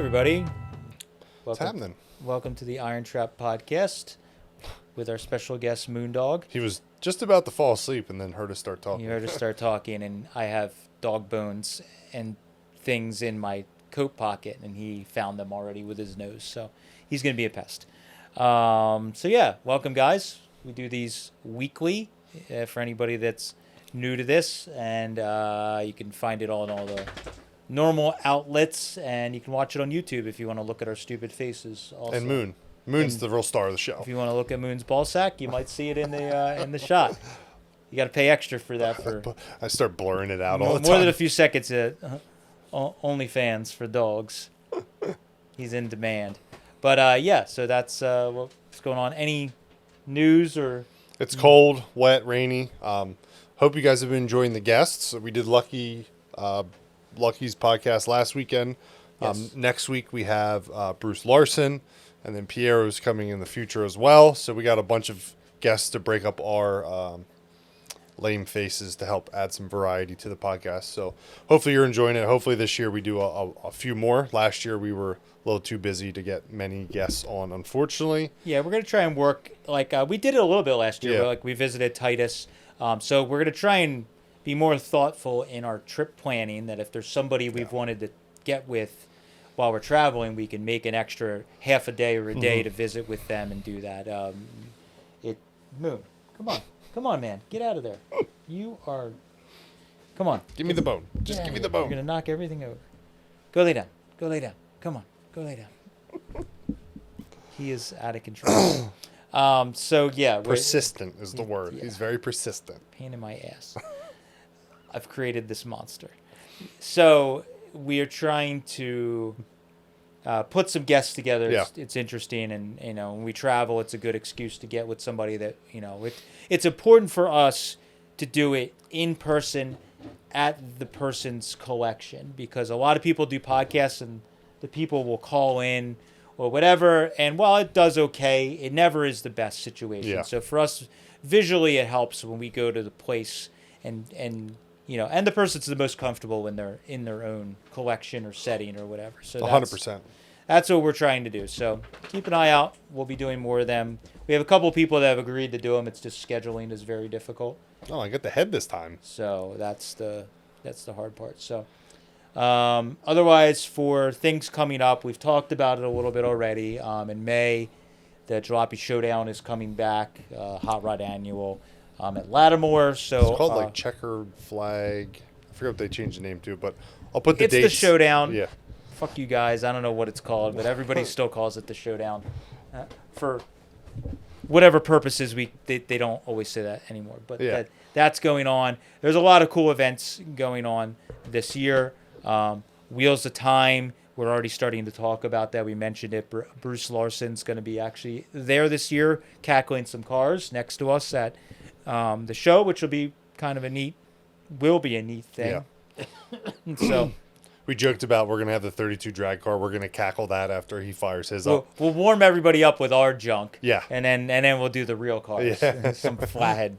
everybody. What's happening? Welcome to the IronTrap podcast with our special guest, Moondog. He was just about to fall asleep and then heard us start talking. You heard us start talking, and I have dog bones and things in my coat pocket, and he found them already with his nose, so he's going to be a pest. Welcome, guys. We do these weekly for anybody that's new to this, and you can find it all in all the normal outlets, and you can watch it on YouTube if you want to look at our stupid faces. Also. And Moon's the real star of the show. If you want to look at Moon's ball sack, you might see it in the shot. You got to pay extra for that. I start blurring it out all the time. More than a few seconds. OnlyFans for dogs. He's in demand. But so that's what's going on. Any news or? It's cold, wet, rainy. Hope you guys have been enjoying the guests. We did Lucky's podcast last weekend. Yes. Next week we have Bruce Larson, and then Piero's coming in the future as well. So we got a bunch of guests to break up our lame faces to help add some variety to the podcast. So hopefully you're enjoying it. Hopefully this year we do a few more. Last year we were a little too busy to get many guests on, unfortunately. Yeah, we're going to try and work. We did it a little bit last year. Yeah. We visited Titus. So we're going to try and be more thoughtful in our trip planning, that if there's somebody we've wanted to get with while we're traveling, we can make an extra half a day or a day to visit with them and do that. Moon, come on, man, get out of there. Come on. Give me the bone. Just give me the bone. You're going to knock everything over. Go lay down. Come on, go lay down. He is out of control. Persistent is the word. Yeah. He's very persistent. Pain in my ass. I've created this monster. So we are trying to put some guests together. Yeah. It's interesting, and when we travel, it's a good excuse to get with somebody that it's important for us to do it in person at the person's collection, because a lot of people do podcasts and the people will call in or whatever, and while it does okay, it never is the best situation. Yeah. So for us, visually, it helps when we go to the place and the person's the most comfortable when they're in their own collection or setting or whatever. So 100%. That's what we're trying to do. So keep an eye out. We'll be doing more of them. We have a couple of people that have agreed to do them. It's just scheduling is very difficult. Oh, I got the head this time. So that's the hard part. So otherwise, for things coming up, we've talked about it a little bit already. In May, the Jalopy Showdown is coming back, Hot Rod Annual at Lattimore. So it's called Checkered Flag. I forget what they changed the name to, but I'll put the dates. It's the Showdown. Yeah. Fuck you guys. I don't know what it's called, but everybody still calls it the Showdown. For whatever purposes, they don't always say that anymore. But yeah. That's going on. There's a lot of cool events going on this year. Wheels of Time, we're already starting to talk about that. We mentioned it. Bruce Larson's going to be actually there this year, cackling some cars next to us at the show, which will be kind of a neat thing. Yeah. So we joked about we're going to have the 32 drag car. We're going to cackle that after he fires his up. We'll warm everybody up with our junk. Yeah. And then we'll do the real cars. Yeah. Some flathead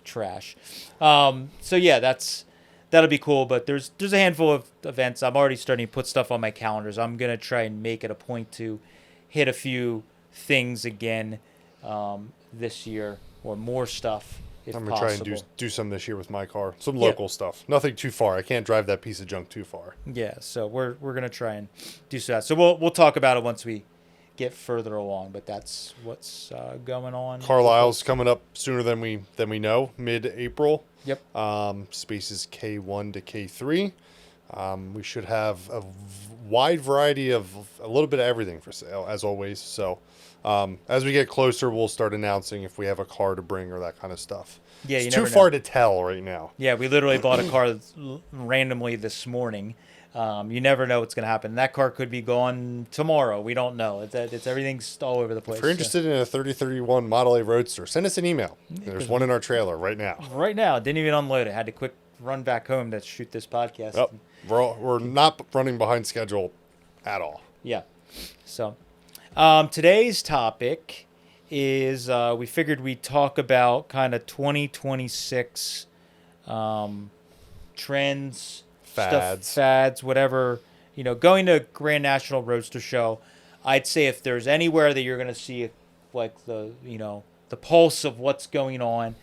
trash. That'll be cool, but there's a handful of events. I'm already starting to put stuff on my calendars. I'm going to try and make it a point to hit a few things again this year, or more stuff if I'm possible. going to try and do some this year with my car. Some local stuff. Nothing too far. I can't drive that piece of junk too far. Yeah, so we're going to try and do that. So we'll talk about it once we get further along, but that's what's going on. Carlisle's coming up sooner than we know, mid-April. Yep. Spaces K1 to K3. We should have a wide variety of a little bit of everything for sale, as always. So as we get closer, we'll start announcing if we have a car to bring or that kind of stuff. Yeah, it's too far to tell right now. Yeah, we literally bought a car randomly this morning. You never know what's going to happen. That car could be gone tomorrow. We don't know. It's everything's all over the place. If you're interested in a 3031 Model A Roadster, send us an email. There's one in our trailer right now. Right now. Didn't even unload it. Had to quick run back home to shoot this podcast. Yep. We're not running behind schedule at all. Yeah. So today's topic is we figured we'd talk about kind of 2026 trends, fads, whatever going to Grand National Roadster Show, I'd say if there's anywhere that you're going to see like the pulse of what's going on,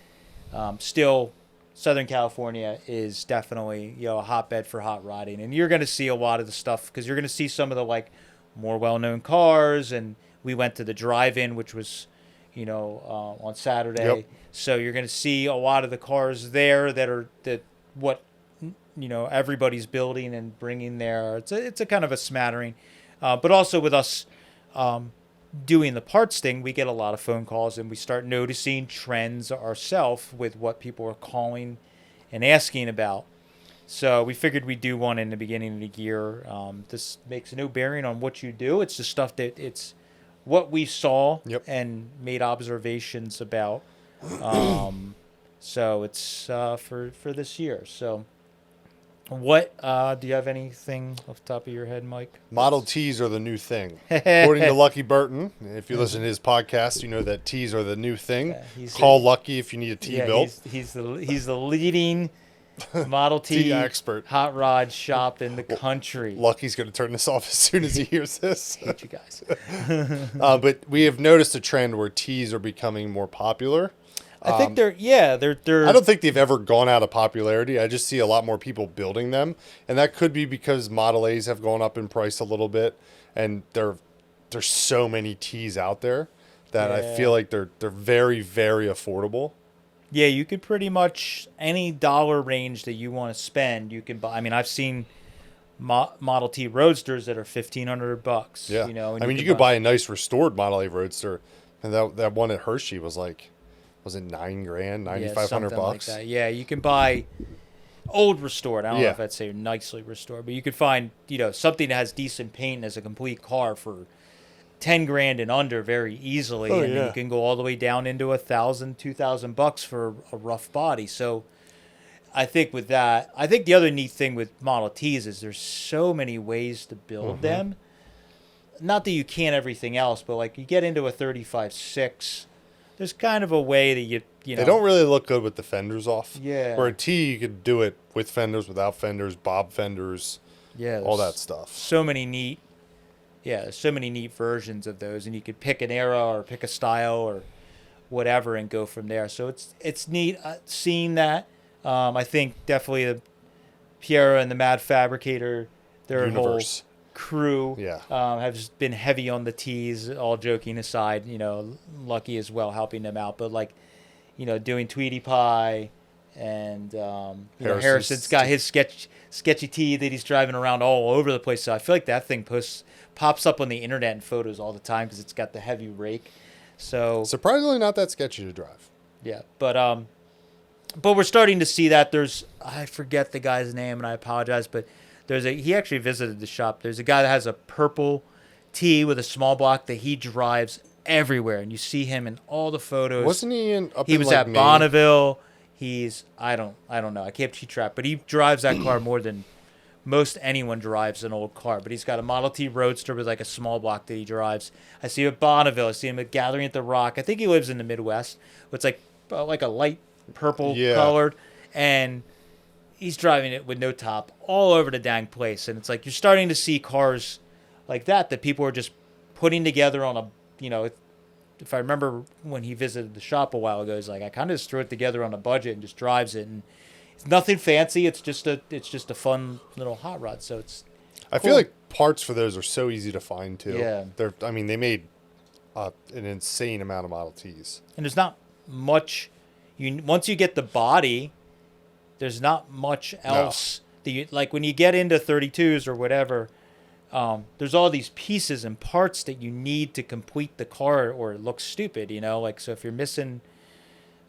still Southern California is definitely a hotbed for hot rodding, and you're going to see a lot of the stuff because you're going to see some of the like more well-known cars, and we went to the drive-in, which was on Saturday. Yep. So you're going to see a lot of the cars there that what everybody's building and bringing there. It's a kind of a smattering, but also with us doing the parts thing, we get a lot of phone calls and we start noticing trends ourselves with what people are calling and asking about. So we figured we'd do one in the beginning of the year. This makes no bearing on what you do. It's the stuff that it's what we saw and made observations about. So it's for this year. So what do you have anything off the top of your head, Mike? Model Ts are the new thing. According to Lucky Burton, if you listen to his podcast, you know that Ts are the new thing. Call Lucky if you need a T built. He's the leading Model T expert hot rod shop in the country. Lucky's going to turn this off as soon as he hears this. Hate you guys. But we have noticed a trend where Ts are becoming more popular. I think they're. I don't think they've ever gone out of popularity. I just see a lot more people building them, and that could be because Model A's have gone up in price a little bit, and there's so many Ts out there that I feel like they're very, very affordable. Yeah, you could pretty much any dollar range that you want to spend, you can buy. I mean, I've seen Model T Roadsters that are $1,500. Yeah, you could buy a nice restored Model A Roadster, and that one at Hershey was like. Was it $9,000, $9,500 like that. Yeah, you can buy old restored. I don't know if I'd say nicely restored, but you could find something that has decent paint as a complete car for $10,000 and under very easily, and you can go all the way down into $1,000, $2,000 for a rough body. So I think with that, the other neat thing with Model Ts is there's so many ways to build them. Not that you can't everything else, but like you get into a 35.6. There's kind of a way that you They don't really look good with the fenders off. Yeah. Where a T, you could do it with fenders, without fenders, bob fenders, all that stuff. So many neat versions of those, and you could pick an era or pick a style or whatever and go from there. So it's neat seeing that. I think definitely the Piero and the Mad Fabricator, their Universe. Whole crew Yeah. have been heavy on the T's, all joking aside, Lucky as well helping them out, but like doing Tweety Pie and Harrison's got his sketchy T that he's driving around all over the place, so I feel like that thing pops up on the internet and photos all the time because it's got the heavy rake. So surprisingly not that sketchy to drive. Yeah, but we're starting to see that I forget the guy's name and I apologize, but he actually visited the shop. There's a guy that has a purple T with a small block that he drives everywhere, and you see him in all the photos. Wasn't he He was at Bonneville. I don't know. I can't keep track, but he drives that car more than most anyone drives an old car. But he's got a Model T Roadster with like a small block that he drives. I see him at Bonneville. I see him at Gathering at the Rock. I think he lives in the Midwest. It's like a light purple colored, and he's driving it with no top all over the dang place. And it's like you're starting to see cars like that people are just putting together on a, if I remember when he visited the shop a while ago, he's like, I kind of just threw it together on a budget and just drives it. And it's nothing fancy. It's just a fun little hot rod. So it's I feel like parts for those are so easy to find too. Yeah. They made an insane amount of Model Ts. And there's not much, once you get the body, there's not much else that you like when you get into 32s or whatever. There's all these pieces and parts that you need to complete the car, or it looks stupid, Like, so if you're missing,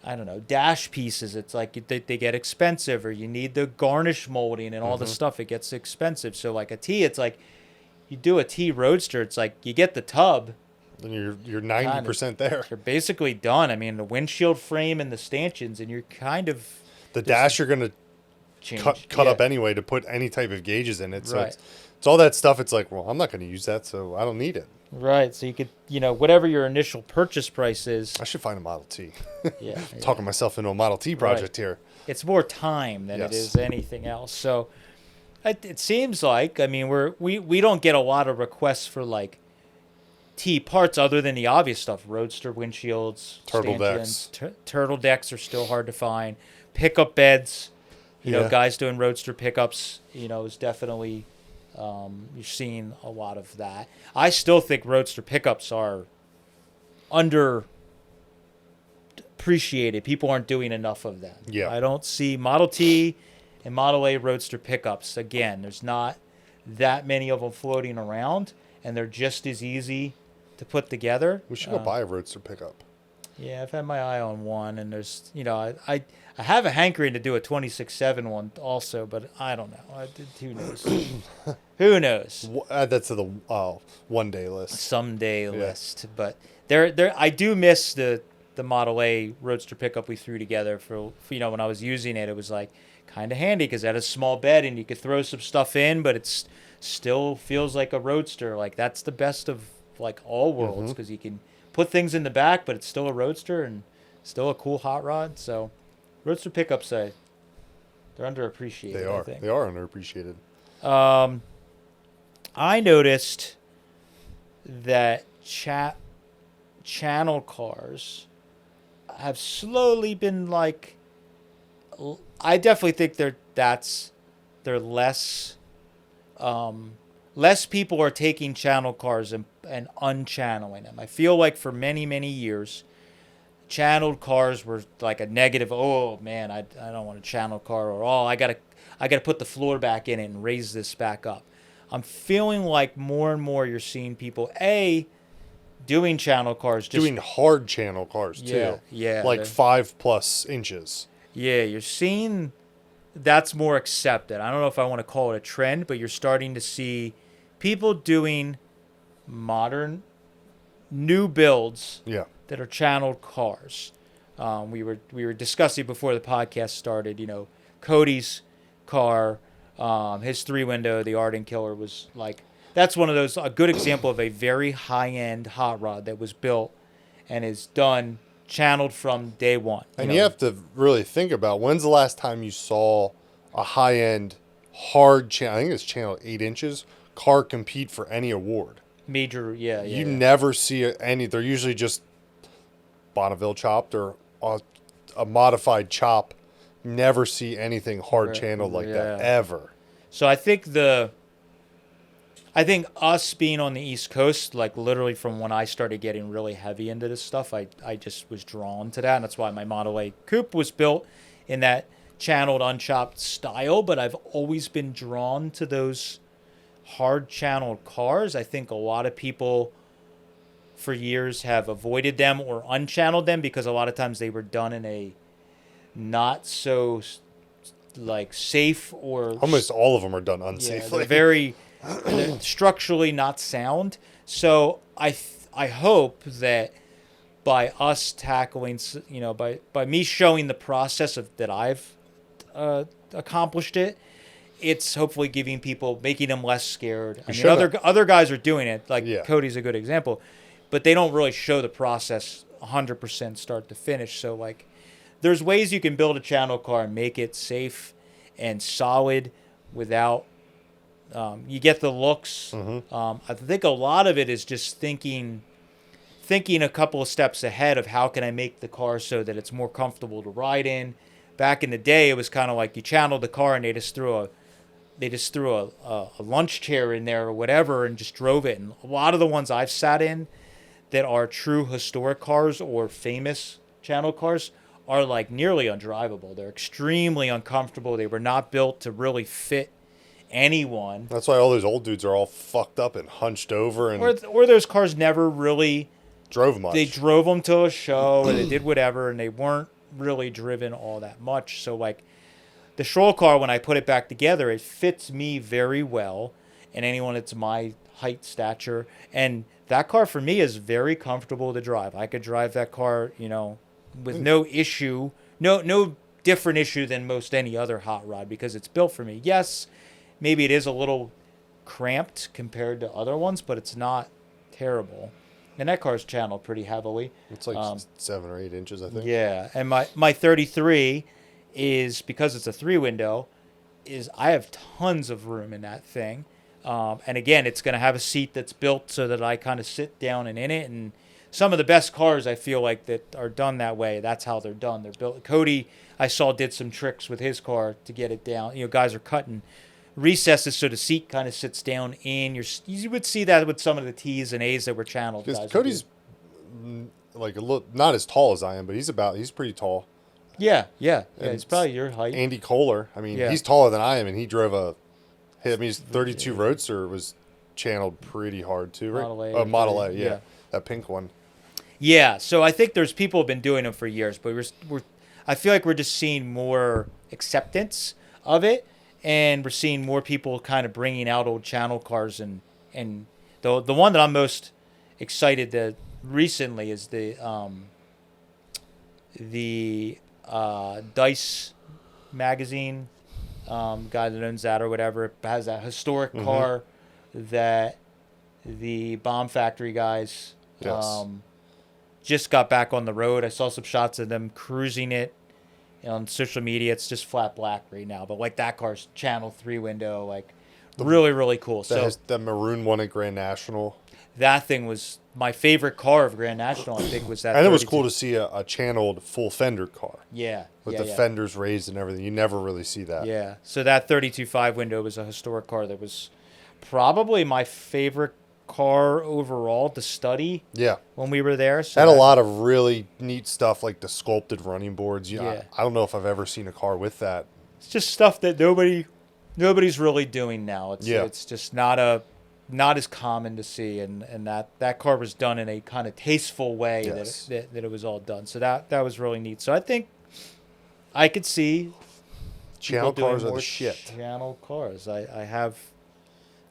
I don't know, dash pieces, it's like they get expensive, or you need the garnish molding and all the stuff. It gets expensive. So like a T, it's like you do a T Roadster, it's like you get the tub. Then you're 90% there. You're basically done. I mean, the windshield frame and the stanchions, and you're kind of. The dash you're going to cut up anyway to put any type of gauges in it. So right. It's all that stuff. It's like, well, I'm not going to use that, so I don't need it. Right. So you could, whatever your initial purchase price is. I should find a Model T. Yeah. Talking myself into a Model T project here. It's more time than it is anything else. So It seems like. I mean, we don't get a lot of requests for like T parts other than the obvious stuff: roadster windshields, Turtle stanchions. decks. Turtle decks are still hard to find. Pickup beds. You know, Yeah. guys doing roadster pickups. You know, is definitely you're seeing a lot of that. I still think roadster pickups are under appreciated. People aren't doing enough of them. Yeah. I don't see Model T and Model A roadster pickups. Again, there's not that many of them floating around, and they're just as easy to put together. We should go buy a roadster pickup. Yeah, I've had my eye on one, and there's, you know, I have a hankering to do a 26/7 one also, but I don't know. Who knows? Who knows? Add that to the one-day list. Someday list, but there I do miss the Model A roadster pickup we threw together for you know, when I was using it. It was like kind of handy because it had a small bed and you could throw some stuff in, but it's still feels like a roadster. Like that's the best of like all worlds because you can put things in the back, but it's still a roadster and still a cool hot rod. So roadster pickups, they're underappreciated. They are. I think. They are underappreciated. I noticed that channel cars have slowly been like. I definitely think they're less. Less people are taking channel cars and unchanneling them. I feel like for many years, channeled cars were like a negative. Oh man, I don't want a channel car, or I gotta put the floor back in it and raise this back up. I'm feeling like more and more you're seeing people doing channel cars, just Doing hard channel cars too. Yeah, Like 5+ inches. Yeah, you're seeing that's more accepted. I don't know if I want to call it a trend, but you're starting to see people doing modern new builds Yeah. that are channeled cars. We were discussing before the podcast started. You know, Cody's car, his 3-window, the Arden Killer, was like that's one of those a good example of a very high end hot rod that was built and is done channeled from day one. And you have to really think about when's the last time you saw a high end hard channel. I think it's channel 8 inches car compete for any award. Major, yeah. You never see any. They're usually just Bonneville chopped or a modified chop. Never see anything hard channeled like that ever. So I think us being on the East Coast, like literally from when I started getting really heavy into this stuff, I just was drawn to that. And that's why my Model A Coupe was built in that channeled, unchopped style. But I've always been drawn to those hard channeled cars. I think a lot of people for years have avoided them or unchanneled them because a lot of times they were done in a not so like safe or almost all of them are done unsafely. They're structurally not sound. So I hope that by us tackling, you know, by me showing the process of that I've accomplished it, it's hopefully giving people, making them less scared. I mean, other guys are doing it, like Cody's a good example, but they don't really show the process 100% start to finish. So like, there's ways you can build a channel car and make it safe and solid without. You get the looks. I think a lot of it is just thinking a couple of steps ahead of how can I make the car so that it's more comfortable to ride in. Back in the day, it was kind of like you channeled the car and they just threw a lunch chair in there or whatever and just drove it. And a lot of the ones I've sat in that are true historic cars or famous channel cars are like nearly undrivable. They're extremely uncomfortable. They were not built to really fit anyone. That's why all those old dudes are all fucked up and hunched over, and or those cars never really drove much. They drove them to a show or they did whatever, and they weren't really driven all that much. So like the Stroll car, when I put it back together, it fits me very well, and anyone that's my height, stature, and that car for me is very comfortable to drive. I could drive that car, you know, with no issue, no different issue than most any other hot rod because it's built for me. Yes, maybe it is a little cramped compared to other ones, but it's not terrible. And that car's channeled pretty heavily. It's like 7 or 8 inches, I think. Yeah, and my 33 is, because it's a 3-window, I have tons of room in that thing. And again, it's going to have a seat that's built so that I kind of sit down and in it. And some of the best cars I feel like that are done that way. That's how they're done. They're built. Cody, I saw, did some tricks with his car to get it down. You know, guys are cutting recesses so the seat kind of sits down in. You would see that with some of the T's and A's that were channeled. Guys Cody's like a little, not as tall as I am, but he's pretty tall. Yeah. He's probably your height. Andy Kohler, I mean, Yeah. he's taller than I am, and he drove his 32 Roadster was channeled pretty hard too, right? Model A, yeah. That pink one. Yeah, so I think there's people have been doing them for years, but I feel like we're just seeing more acceptance of it, and we're seeing more people kind of bringing out old channel cars, and the one that I'm most excited to recently is the Dice magazine guy that owns that or whatever. It has a historic car that the Bomb Factory guys just got back on the road. I saw some shots of them cruising it on social media. It's just flat black right now, but like that car's channel 3 window, like really, really cool. The maroon one at Grand National. That thing was my favorite car of Grand National, I think, was that. And it was cool to see a channeled full fender car. Yeah. With the fenders raised and everything. You never really see that. Yeah. So that 32.5 window was a historic car that was probably my favorite car overall to study. Yeah. When we were there. So had a lot of really neat stuff like the sculpted running boards. Yeah. I don't know if I've ever seen a car with that. It's just stuff that nobody's really doing now. It's just not as common to see, and that car was done in a kind of tasteful way that it was all done. So that was really neat. So I think I could see channel cars are the shit. Channel cars. I have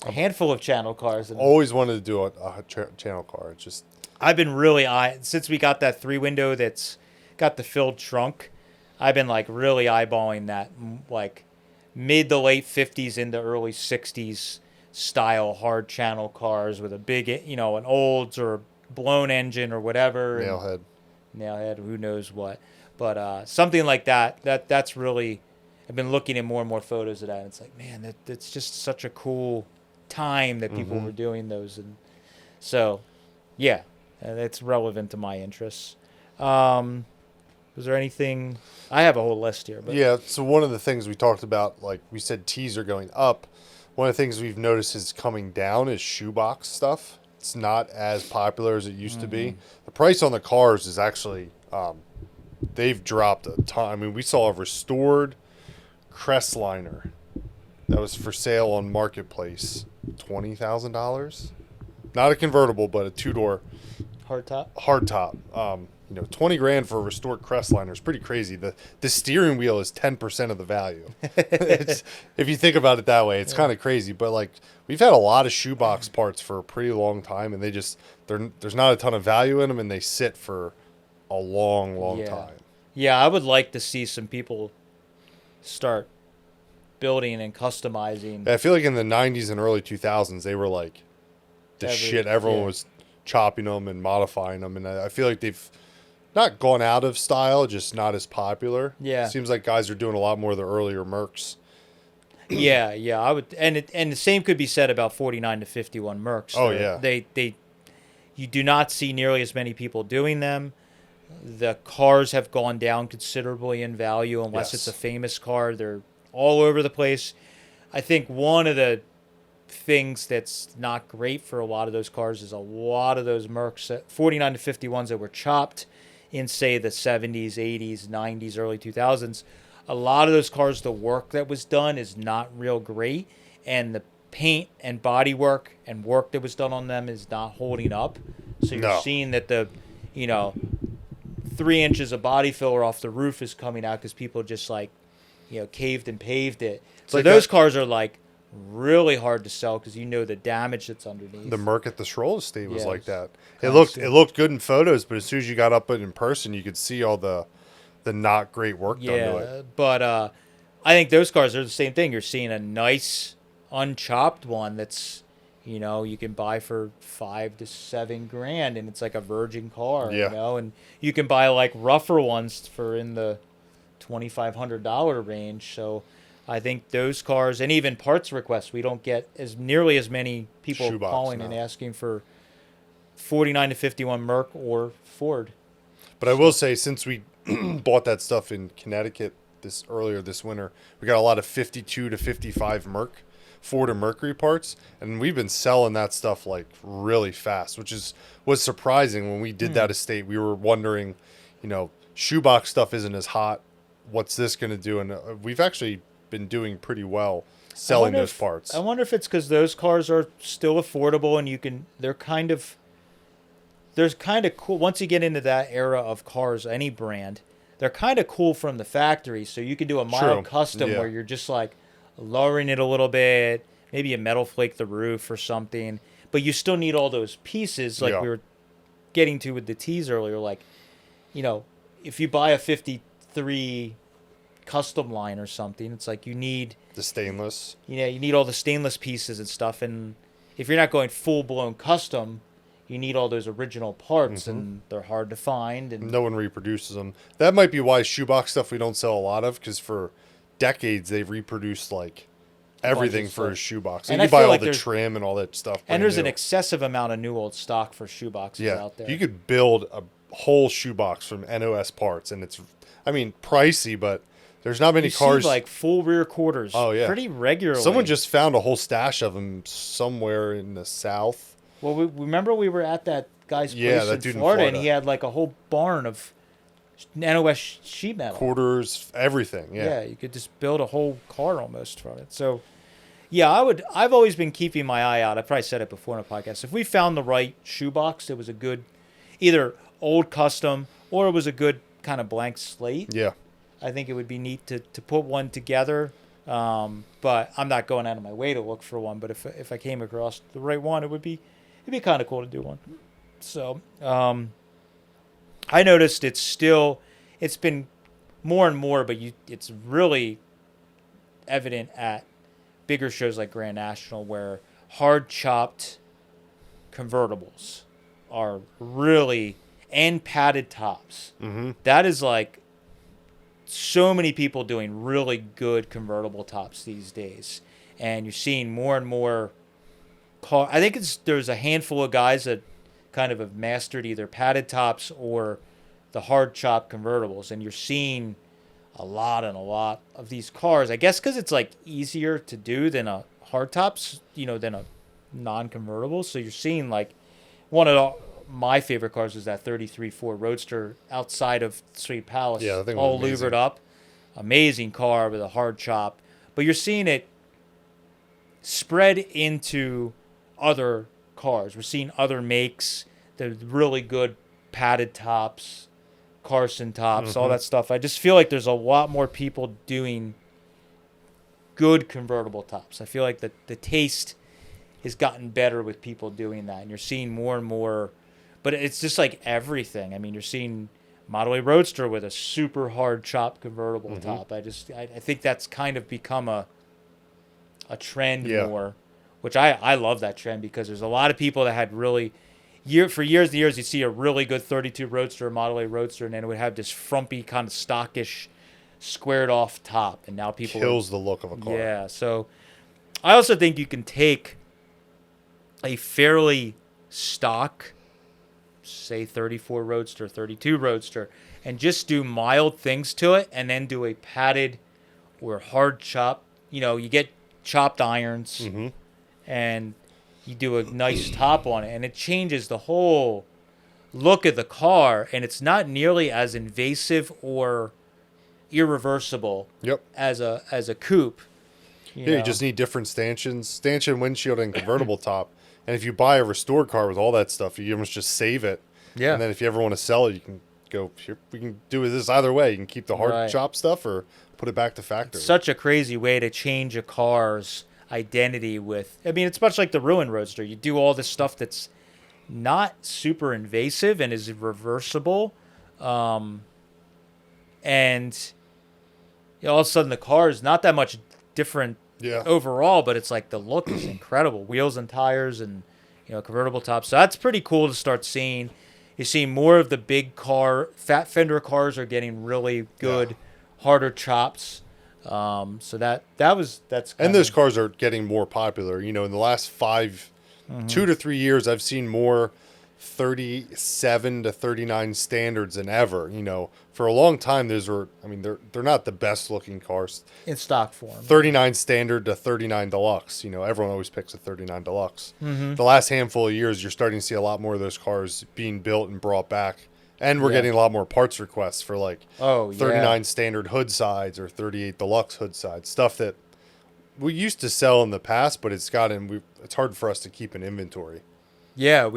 a handful of channel cars. And always wanted to do a channel car. It's just I've been really since we got that 3 window that's got the filled trunk. I've been like really eyeballing that like mid to late 50s into early 60s style hard channel cars with a big, an Olds or a blown engine or whatever. Nailhead, who knows what. But something like that's really, I've been looking at more and more photos of that. And it's like, man, that's just such a cool time that people were doing those. And so, yeah, it's relevant to my interests. Was there anything? I have a whole list here. But yeah, so one of the things we talked about, like we said, T's are going up. One of the things we've noticed is coming down is shoebox stuff. It's not as popular as it used to be. The price on the cars is actually, they've dropped a ton. I mean, we saw a restored Crestliner that was for sale on Marketplace, $20,000. Not a convertible, but a 2-door hardtop. $20,000 for a restored Crestliner is pretty crazy. The steering wheel is 10% of the value. If you think about it that way, it's kind of crazy. But like we've had a lot of shoebox parts for a pretty long time, and there's not a ton of value in them, and they sit for a long time. Yeah, I would like to see some people start building and customizing. I feel like in the 90s and early 2000s, they were like shit. Everyone was chopping them and modifying them, and I feel like they've not gone out of style, just not as popular. Yeah, seems like guys are doing a lot more of the earlier Mercs. Yeah, I would, and the same could be said about 49 to 51 Mercs. You do not see nearly as many people doing them. The cars have gone down considerably in value unless it's a famous car. They're all over the place. I think one of the things that's not great for a lot of those cars is a lot of those Mercs, 49 to 51s that were chopped in, say, the 70s, 80s, 90s, early 2000s. A lot of those cars, the work that was done is not real great, and the paint and body work and work that was done on them is not holding up. So you're seeing that the 3 inches of body filler off the roof is coming out because people just caved and paved it. So like those cars are like really hard to sell because the damage that's underneath. The Merc at the Schroll estate was like that. It looked good in photos, but as soon as you got up in person, you could see all the not great work done to it. But I think those cars are the same thing. You're seeing a nice unchopped one that's you can buy for $5,000 to $7,000, and it's like a virgin car. And you can buy like rougher ones for in the $2,500 range. So I think those cars, and even parts requests, we don't get as nearly as many people Shoebox calling now. and asking for 49 to 51 Merc or Ford. But I will say, since we bought that stuff in Connecticut earlier this winter, we got a lot of 52 to 55 Ford and Mercury parts, and we've been selling that stuff like really fast, which was surprising. When we did that estate, we were wondering, shoebox stuff isn't as hot. What's this going to do? And we've actually been doing pretty well selling those parts. I wonder if it's because those cars are still affordable and they're kind of cool. Once you get into that era of cars, any brand, they're kind of cool from the factory. So you can do a mild custom where you're just like lowering it a little bit, maybe a metal flake the roof or something, but you still need all those pieces like we were getting to with the T's earlier. Like, if you buy a 53 custom line or something, it's like you need the stainless. You need all the stainless pieces and stuff. And if you're not going full blown custom, you need all those original parts, and they're hard to find. And no one reproduces them. That might be why shoebox stuff we don't sell a lot of, because for decades they've reproduced like everything for a shoebox. And you buy all the trim and all that stuff. And there's an excessive amount of new old stock for shoeboxes out there. You could build a whole shoebox from NOS parts, and it's, pricey, but there's not many cars. See like full rear quarters. Oh yeah, pretty regularly. Someone just found a whole stash of them somewhere in the South. Well, we remember we were at that guy's place in Florida, and he had like a whole barn of NOS sheet metal. Quarters, everything, Yeah, you could just build a whole car almost from it. So, yeah, I've always been keeping my eye out. I probably said it before in a podcast. If we found the right shoebox, it was a good, either old custom or it was a good kind of blank slate. Yeah. I think it would be neat to put one together. But I'm not going out of my way to look for one. But if I came across the right one, it'd be kind of cool to do one. So I noticed it's been more and more, but it's really evident at bigger shows like Grand National, where hard chopped convertibles are really, and padded tops. Mm-hmm. That is like so many people doing really good convertible tops these days, and you're seeing more and more I think there's a handful of guys that kind of have mastered either padded tops or the hard chop convertibles, and you're seeing a lot of these cars. I guess because it's like easier to do than a hard tops, than a non-convertible. So you're seeing like one of my favorite cars is that 33 Ford Roadster outside of Street Palace. Yeah, I think all louvered up, amazing car with a hard chop. But you're seeing it spread into other cars. We're seeing other makes, the really good padded tops, Carson tops, all that stuff. I just feel like there's a lot more people doing good convertible tops. I feel like the taste has gotten better with people doing that, and you're seeing more and more. But it's just like everything. You're seeing Model A Roadster with a super hard chop convertible top. I think that's kind of become a trend more, which I love that trend, because there's a lot of people that had really for years and years you'd see a really good 32 Roadster, a Model A Roadster, and then it would have this frumpy kind of stockish squared off top, and now people kills the look of a car. Yeah, so I also think you can take a fairly stock, say 34 Roadster, 32 Roadster, and just do mild things to it, and then do a padded or hard chop. You get chopped irons, and you do a nice top on it, and it changes the whole look of the car, and it's not nearly as invasive irreversible as a coupe. You just need different stanchion, windshield, and convertible top. And if you buy a restored car with all that stuff, you almost just save it. Yeah. And then if you ever want to sell it, you can go here. We can do this either way. You can keep the hard chop stuff or put it back to factory. It's such a crazy way to change a car's identity with. It's much like the Ruin Roadster. You do all this stuff that's not super invasive and is reversible, and all of a sudden the car is not that much different overall, but it's like the look is incredible. Wheels and tires and convertible tops. So that's pretty cool to start seeing. You see more of the big car, fat fender cars are getting really good, harder chops. So that's And those cars are getting more popular. You know, in the last 2 to 3 years, I've seen more 37 to 39 standards than ever. You know, for a long time, they're not the best looking cars. in stock form. 39 standard to 39 deluxe. You know, everyone always picks a 39 deluxe. Mm-hmm. The last handful of years, you're starting to see a lot more of those cars being built and brought back. And we're getting a lot more parts requests for like 39 standard hood sides or 38 deluxe hood sides. Stuff that we used to sell in the past, but it's hard for us to keep an inventory. Yeah,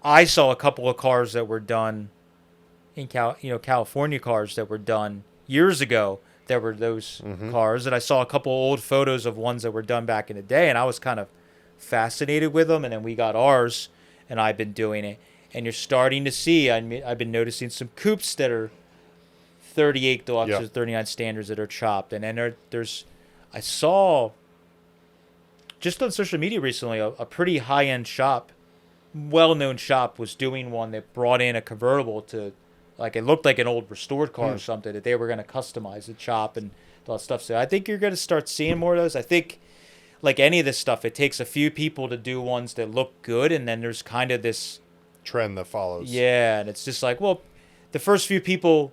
I saw a couple of cars that were done in California cars that were done years ago that were those cars, and I saw a couple old photos of ones that were done back in the day, and I was kind of fascinated with them. And then we got ours, and I've been doing it, and you're starting to see. I've been noticing some coupes that are 38 deluxes, 39 standards that are chopped, and then I saw just on social media recently a pretty high end shop, well-known shop, was doing one that brought in a convertible to, like, it looked like an old restored car or something, that they were going to customize the chop and all that stuff. So I think you're going to start seeing more of those. I think, like any of this stuff, it takes a few people to do ones that look good, and then there's kind of this trend that follows. Yeah, and it's just like, well, the first few people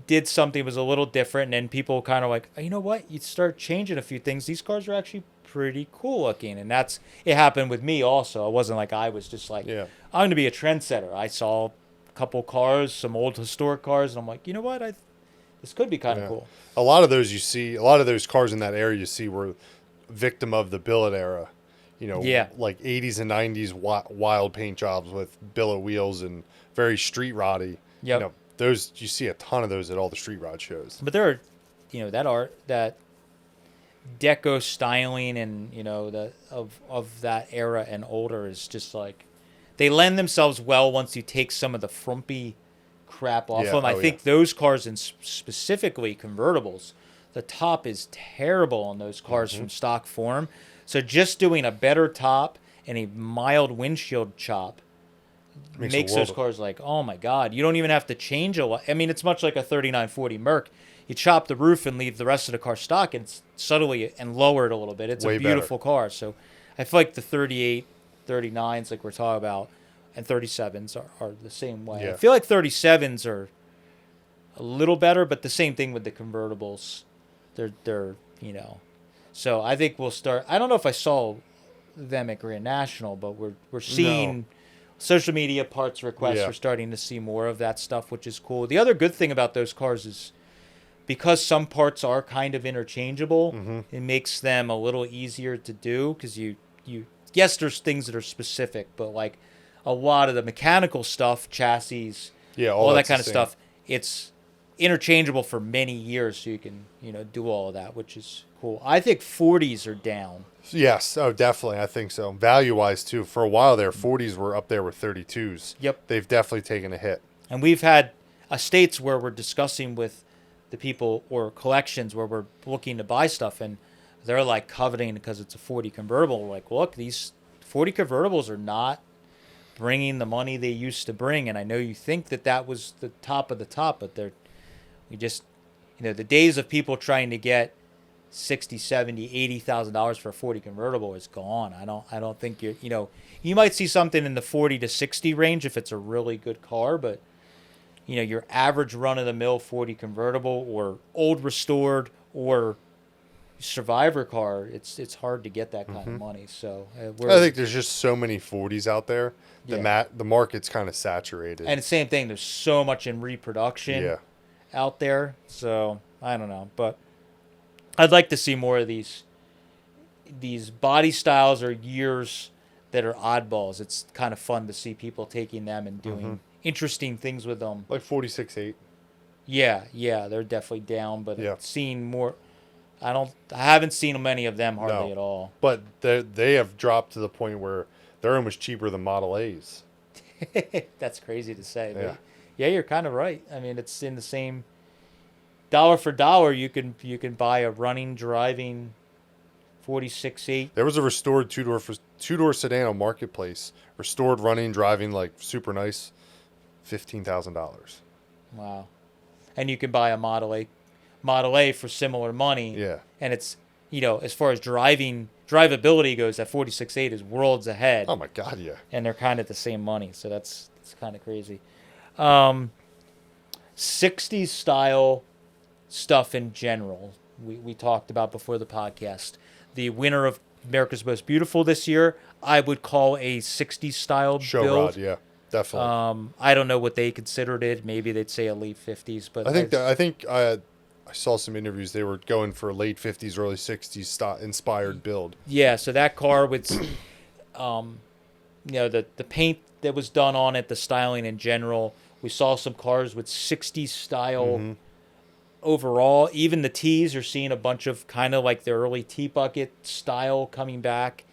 did something was a little different, and then people kind of like, oh, you know what? You start changing a few things. These cars are actually pretty cool looking, and it happened with me also. It wasn't like I was just like, I'm going to be a trendsetter. I saw a couple cars, some old historic cars, and I'm like, you know what? This could be kind of cool. A lot of those cars in that area you see were victim of the billet era. You know, like 80s and 90s wild paint jobs with billet wheels and very street roddy. Yep. You know, those, you see a ton of those at all the street rod shows. But there are, that deco styling and, of that era and older is just like, they lend themselves well once you take some of the frumpy crap off them. I think those cars, and specifically convertibles, the top is terrible on those cars from stock form. So just doing a better top and a mild windshield chop makes those cars like, oh my God, you don't even have to change a lot. I mean, it's much like a 3940 Merc. You chop the roof and leave the rest of the car stock, and it's subtly and lower it a little bit. It's a beautiful car. So I feel like the 38, 39s, like we're talking about, and 37s are the same way. Yeah. I feel like 37s are a little better, but the same thing with the convertibles. They're So I think we'll start. I don't know if I saw them at Grand National, but we're seeing social media parts requests. We're starting to see more of that stuff, which is cool. The other good thing about those cars is, because some parts are kind of interchangeable, it makes them a little easier to do, because yes, there's things that are specific, but like a lot of the mechanical stuff, chassis, all that kind of stuff, it's interchangeable for many years, so you can do all of that, which is cool. I think 40s are down. Yes, definitely. I think so. Value-wise, too. For a while there, 40s were up there with 32s. Yep. They've definitely taken a hit. And we've had estates where we're discussing with the people, or collections where we're looking to buy stuff, and they're like coveting because it's a 40 convertible. We're like, look, these 40 convertibles are not bringing the money they used to bring. And I know you think that was the top of the top, but the days of people trying to get $60,000, $70,000, $80,000 for a 40 convertible is gone. I don't think you might see something in the 40 to 60 range if it's a really good car, but your average run-of-the-mill 40 convertible or old restored or survivor car, it's hard to get that kind of money. So I think there's just so many 40s out there. The market's kind of saturated. And the same thing, there's so much in reproduction out there. So I don't know, but I'd like to see more of these body styles or years that are oddballs. It's kind of fun to see people taking them and doing interesting things with them. Like 46.8. Yeah, they're definitely down, but seeing more. I haven't seen many of them hardly at all. But they have dropped to the point where they're almost cheaper than Model A's. That's crazy to say. Yeah. But yeah, you're kind of right. I mean, it's in the same dollar for dollar. You can buy a running, driving 46.8. There was a restored two-door sedan on Marketplace. Restored, running, driving, like super nice, $15,000. Wow. And you can buy a Model A Model A for similar money. Yeah. And it's, as far as drivability goes, that 46.8 is worlds ahead. Oh my God, yeah. And they're kind of the same money, so it's kind of crazy. 60s style stuff in general, we talked about before the podcast. The winner of America's Most Beautiful this year, I would call a 60s style Show build. rod, yeah, definitely. I don't know what they considered it. Maybe they'd say a late 50s, but I think I saw some interviews. They were going for a late 50s, early 60s inspired build. Yeah, so that car with, the paint that was done on it, the styling in general. We saw some cars with 60s style overall. Even the T's are seeing a bunch of kind of like the early T-bucket style coming back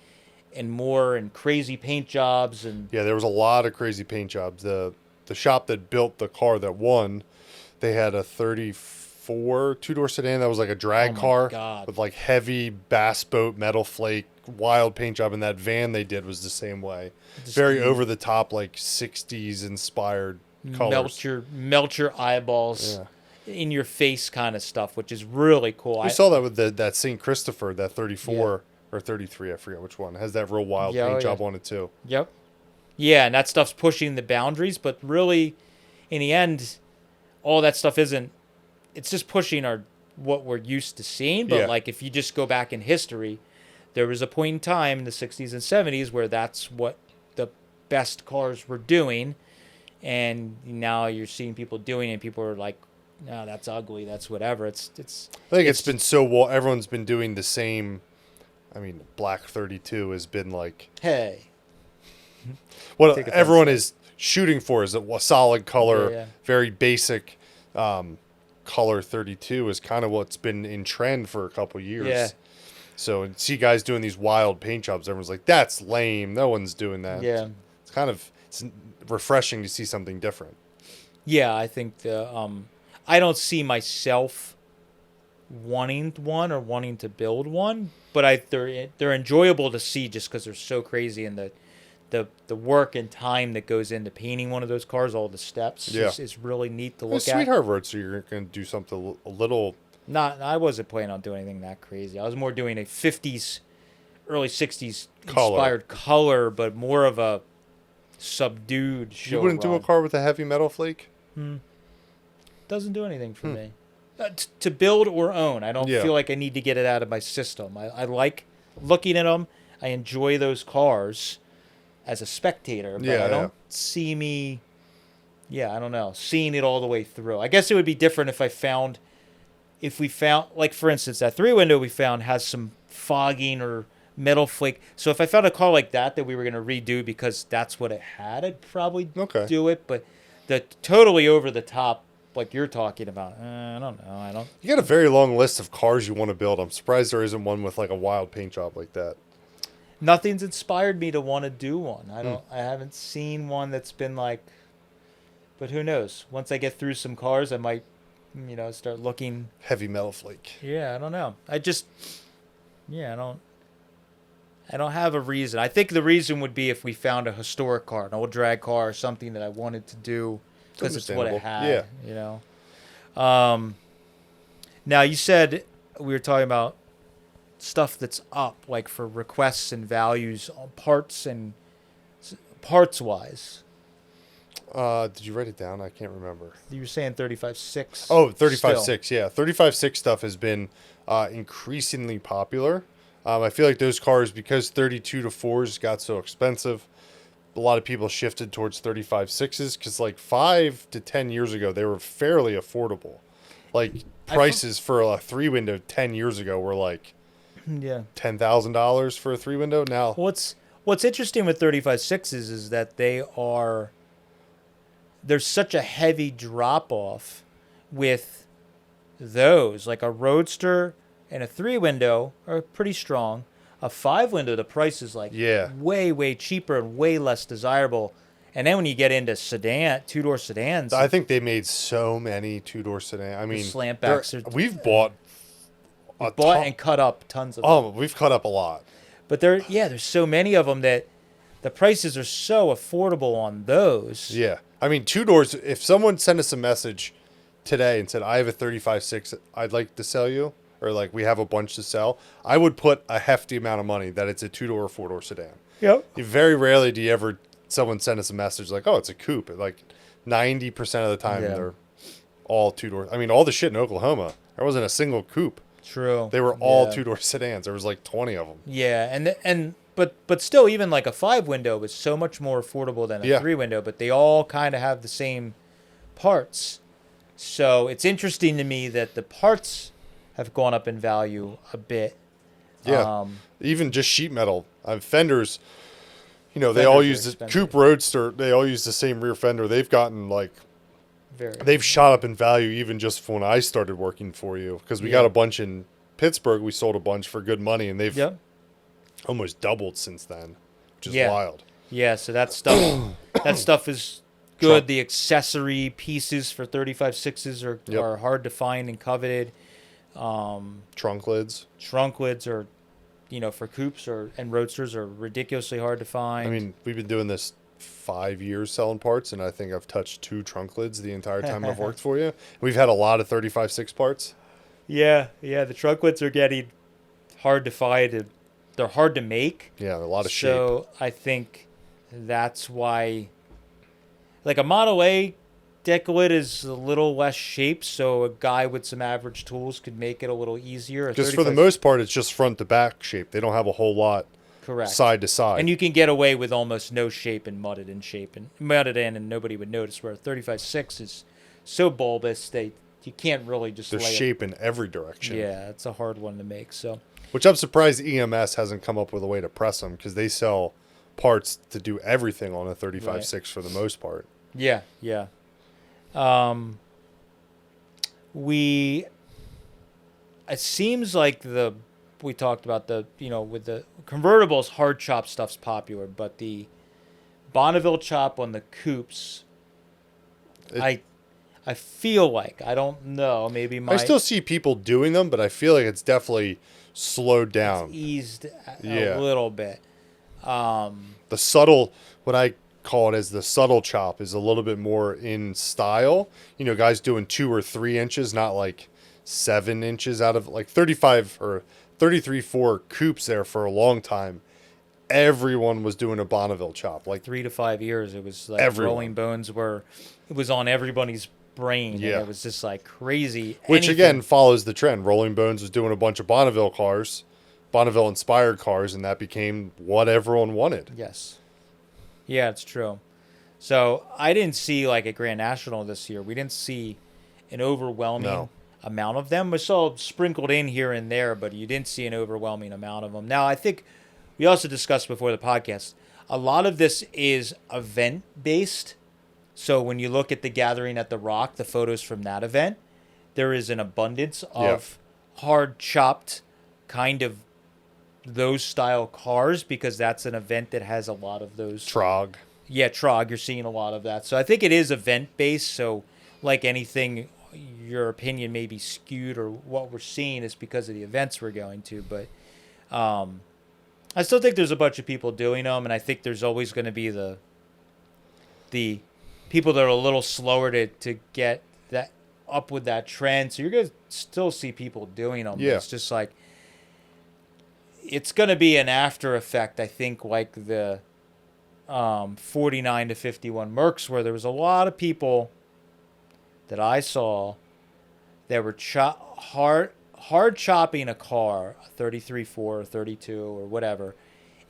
and more, and crazy paint jobs. And yeah, there was a lot of crazy paint jobs. The shop that built the car that won, they had a 34 two-door sedan that was like a drag car with like heavy bass boat metal flake, wild paint job. And that van they did was the same way. Very over the top, like 60s inspired colors. Melt your eyeballs in your face kind of stuff, which is really cool. We saw that with that St. Christopher, that 34 or 33, I forget which one. It has that real wild paint job on it too. Yep. Yeah, and that stuff's pushing the boundaries, but really, in the end, all that stuff isn't. It's just pushing what we're used to seeing. But like, if you just go back in history, there was a point in time in the 60s and 70s where that's what the best cars were doing, and now you're seeing people doing it, and people are like, no, that's ugly, that's whatever. It's I think it's been so everyone's been doing the same. I mean, Black 32 has been like, hey, what everyone is shooting for is a solid color, very basic color. 32 is kind of what's been in trend for a couple years. Yeah. So see guys doing these wild paint jobs, everyone's like, that's lame. No one's doing that. Yeah. It's refreshing to see something different. Yeah, I think I don't see myself wanting one or wanting to build one, but they're enjoyable to see just because they're so crazy, and the work and time that goes into painting one of those cars, all the steps, is really neat to look at. Sweetheart Road, so you're going to do something a little. I wasn't planning on doing anything that crazy. I was more doing a 50s, early 60s color. Inspired color, but more of a subdued show. You wouldn't do a car with a heavy metal flake? Doesn't do anything for me. To build or own, I don't feel like I need to get it out of my system. I like looking at them. I enjoy those cars as a spectator, but I don't see me, I don't know, seeing it all the way through. I guess it would be different if we found, like, for instance, that 3-window we found has some fogging or metal flake. So if I found a car like that we were going to redo because that's what it had, I'd probably do it. But the totally over the top, like you're talking about, I don't know. You got a very long list of cars you want to build. I'm surprised there isn't one with like a wild paint job like that. Nothing's inspired me to want to do one. I haven't seen one that's been like, but who knows? Once I get through some cars, I might, start looking. Heavy metal flake. Yeah, I don't know. I don't have a reason. I think the reason would be if we found a historic car, an old drag car, or something that I wanted to do because it's what it had. Now you said we were talking about stuff that's up, like for requests and values, parts wise. Did you write it down? I can't remember. You were saying 35.6. Oh, 35.6, yeah. 35.6 stuff has been increasingly popular. I feel like those cars, because 32 to 4s got so expensive, a lot of people shifted towards 35.6s because like 5 to 10 years ago, they were fairly affordable. Like prices for a 3-window 10 years ago were like $10,000 for a 3-window. Now, what's interesting with 35.6s is that there's such a heavy drop off with those. Like a Roadster and a 3-window are pretty strong. A 5-window, the price is like way, way cheaper and way less desirable. And then when you get into 2-door sedans, I think they made so many 2-door sedans. I mean, slantbacks. We've bought and cut up tons of them. Oh, we've cut up a lot. But there's so many of them that the prices are so affordable on those. Yeah. I mean, 2 doors, if someone sent us a message today and said, I have a 35.6 I'd like to sell you, or like we have a bunch to sell, I would put a hefty amount of money that it's a 2-door or 4-door sedan. Yep. Very rarely do you ever someone send us a message like, oh, it's a coupe. Like 90% of the time they're all 2-door. I mean, all the shit in Oklahoma, there wasn't a single coupe. True. They were all 2-door sedans. There was like 20 of them. Yeah, but still, even like a 5-window is so much more affordable than a 3-window. But they all kind of have the same parts. So it's interesting to me that the parts have gone up in value a bit. Yeah, even just sheet metal. Fenders, they Fenders all are use the expensive. Coupe Roadster. They all use the same rear fender. They've gotten they've shot up in value even just from when I started working for you, because we got a bunch in Pittsburgh. We sold a bunch for good money, and they've almost doubled since then, which is wild. Yeah, so that stuff is good. The accessory pieces for 35.6s are hard to find and coveted. Trunk lids. Trunk lids are, for coupes and roadsters are ridiculously hard to find. I mean, we've been doing this 5 years selling parts, and I think I've touched 2 trunk lids the entire time I've worked for you. We've had a lot of 35.6 parts. Yeah, the trunk lids are getting hard to find. They're hard to make. Yeah, a lot of shape. So I think that's why, like a Model A deck lid is a little less shaped, so a guy with some average tools could make it a little easier. Because for the most part, it's just front to back shape. They don't have a whole lot side to side. And you can get away with almost no shape and mudded in and nobody would notice, where a 35.6 is so bulbous you can't really just There's shape in every direction. Yeah, it's a hard one to make. So, which I'm surprised EMS hasn't come up with a way to press them, because they sell parts to do everything on a 35.6 for the most part. Yeah. It seems like we talked about with the convertibles, hard chop stuff's popular, but the Bonneville chop on the coupes, I feel like, I don't know, maybe I still see people doing them, but I feel like it's definitely slowed down. It's eased a little bit. The subtle, what I call it as the subtle chop, is a little bit more in style. Guys doing 2 or 3 inches, not like 7 inches out of like 35 or 33.4 coupes there for a long time. Everyone was doing a Bonneville chop. Like 3 to 5 years, it was like Rolling Bones it was on everybody's brain. Yeah. And it was just like crazy. Which again follows the trend. Rolling Bones was doing a bunch of Bonneville cars, Bonneville inspired cars, and that became what everyone wanted. Yes. Yeah, it's true. So I didn't see like at Grand National this year, we didn't see an overwhelming amount of them. We saw sprinkled in here and there, but you didn't see an overwhelming amount of them. Now, I think we also discussed before the podcast, a lot of this is event-based. So when you look at the gathering at the Rock, the photos from that event, there is an abundance of hard chopped kind of those style cars, because that's an event that has a lot of those. Trog. Yeah, Trog. You're seeing a lot of that. So I think it is event-based. So like anything, your opinion may be skewed, or what we're seeing is because of the events we're going to. But I still think there's a bunch of people doing them, and I think there's always going to be the people that are a little slower to get that up with that trend. So you're going to still see people doing them. Yeah. It's just like, it's going to be an after effect, I think, like the 49 to 51 Mercs, where there was a lot of people that I saw that were hard chopping a car, a 33.4 or 32 or whatever,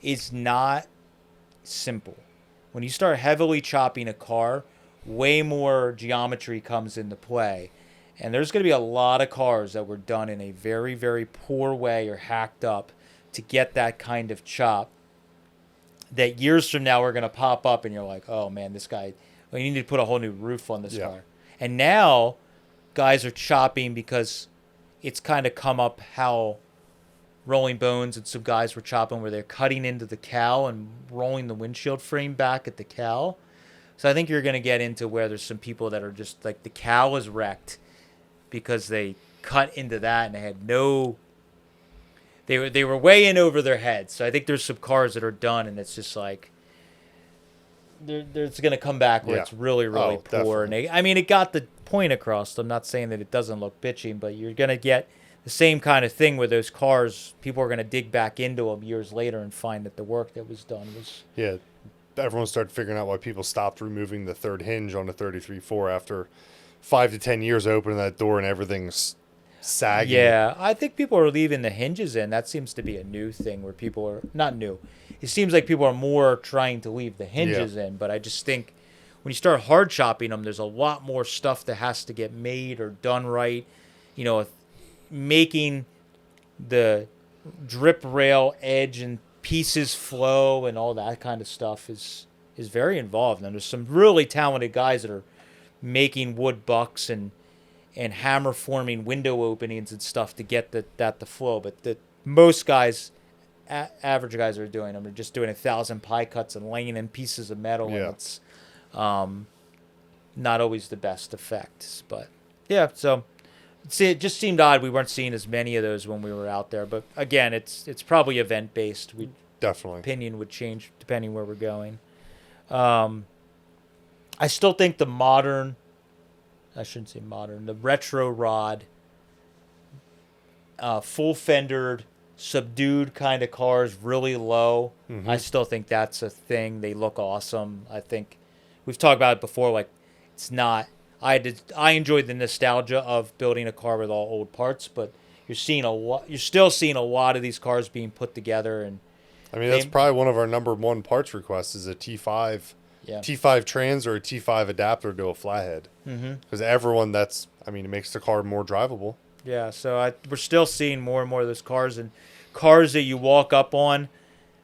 is not simple. When you start heavily chopping a car, way more geometry comes into play. And there's going to be a lot of cars that were done in a very, very poor way or hacked up to get that kind of chop, that years from now are going to pop up and you're like, oh man, this guy, you need to put a whole new roof on this car. And now guys are chopping because it's kind of come up how Rolling Bones and some guys were chopping, where they're cutting into the cowl and rolling the windshield frame back at the cowl. So I think you're going to get into where there's some people that are just like, the cowl is wrecked because they cut into that and they had they were way in over their heads. So I think there's some cars that are done and it's just like, there's going to come back where Yeah. it's really, really Oh, poor. And definitely. I mean, it got the point across. I'm not saying that it doesn't look bitchy, but you're going to get the same kind of thing where those cars, people are going to dig back into them years later and find that the work that was done was... Yeah. Everyone started figuring out why people stopped removing the third hinge on the 33.4 after 5 to 10 years opening that door and everything's sagging. Yeah, I think people are leaving the hinges in. That seems to be a new thing where people are... Not new. It seems like people are more trying to leave the hinges in, but I just think when you start hard shopping them, there's a lot more stuff that has to get made or done right. You know, making the drip rail edge and pieces flow and all that kind of stuff is very involved. And there's some really talented guys that are making wood bucks and hammer forming window openings and stuff to get that to flow. But most guys, average guys, are doing them. They're just doing 1,000 pie cuts and laying in pieces of metal, and it's not always the best effects. But yeah, so see, it just seemed odd we weren't seeing as many of those when we were out there. But again, it's probably event based. Definitely. Opinion would change depending where we're going. I still think the modern, I shouldn't say modern, the retro rod, full fendered, subdued kind of cars, really low. Mm-hmm. I still think that's a thing. They look awesome. I think we've talked about it before. Like, it's not. I enjoyed the nostalgia of building a car with all old parts, but you're still seeing a lot of these cars being put together. And I mean, that's probably one of our number one parts requests is a T5, T5 trans or a T5 adapter to a flathead. Because everyone, it makes the car more drivable. Yeah, so we're still seeing more and more of those cars, and cars that you walk up on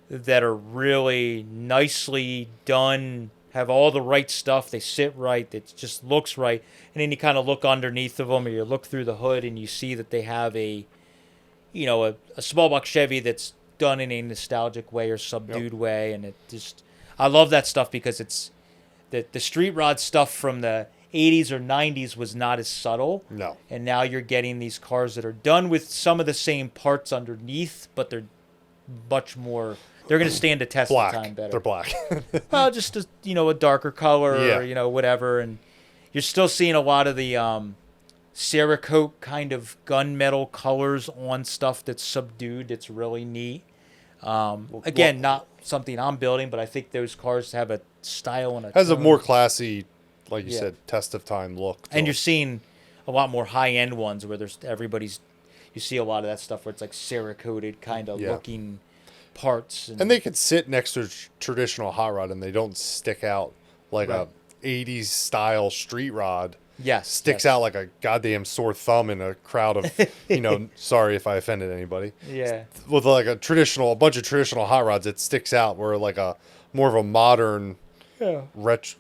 that are really nicely done, have all the right stuff, they sit right, it just looks right, and then you kind of look underneath of them, or you look through the hood, and you see that they have a small block Chevy that's done in a nostalgic way or subdued way, and I love that stuff because it's the street rod stuff from the 80s or 90s was not as subtle. No. And now you're getting these cars that are done with some of the same parts underneath, but they're much more... They're going to stand the test of time better. They're black. Well, just a darker color or, whatever. And you're still seeing a lot of the Cerakote kind of gunmetal colors on stuff that's subdued. It's really neat. Again, not something I'm building, but I think those cars have a style and has a more classy... Like you said, test of time look. And you're seeing a lot more high-end ones where you see a lot of that stuff where it's like Cerakoted kind of looking parts. And they could sit next to traditional hot rod and they don't stick out like a 80s style street rod. Yes. Sticks out like a goddamn sore thumb in a crowd of, sorry if I offended anybody. Yeah. With like a bunch of traditional hot rods, it sticks out where like more of a modern retro...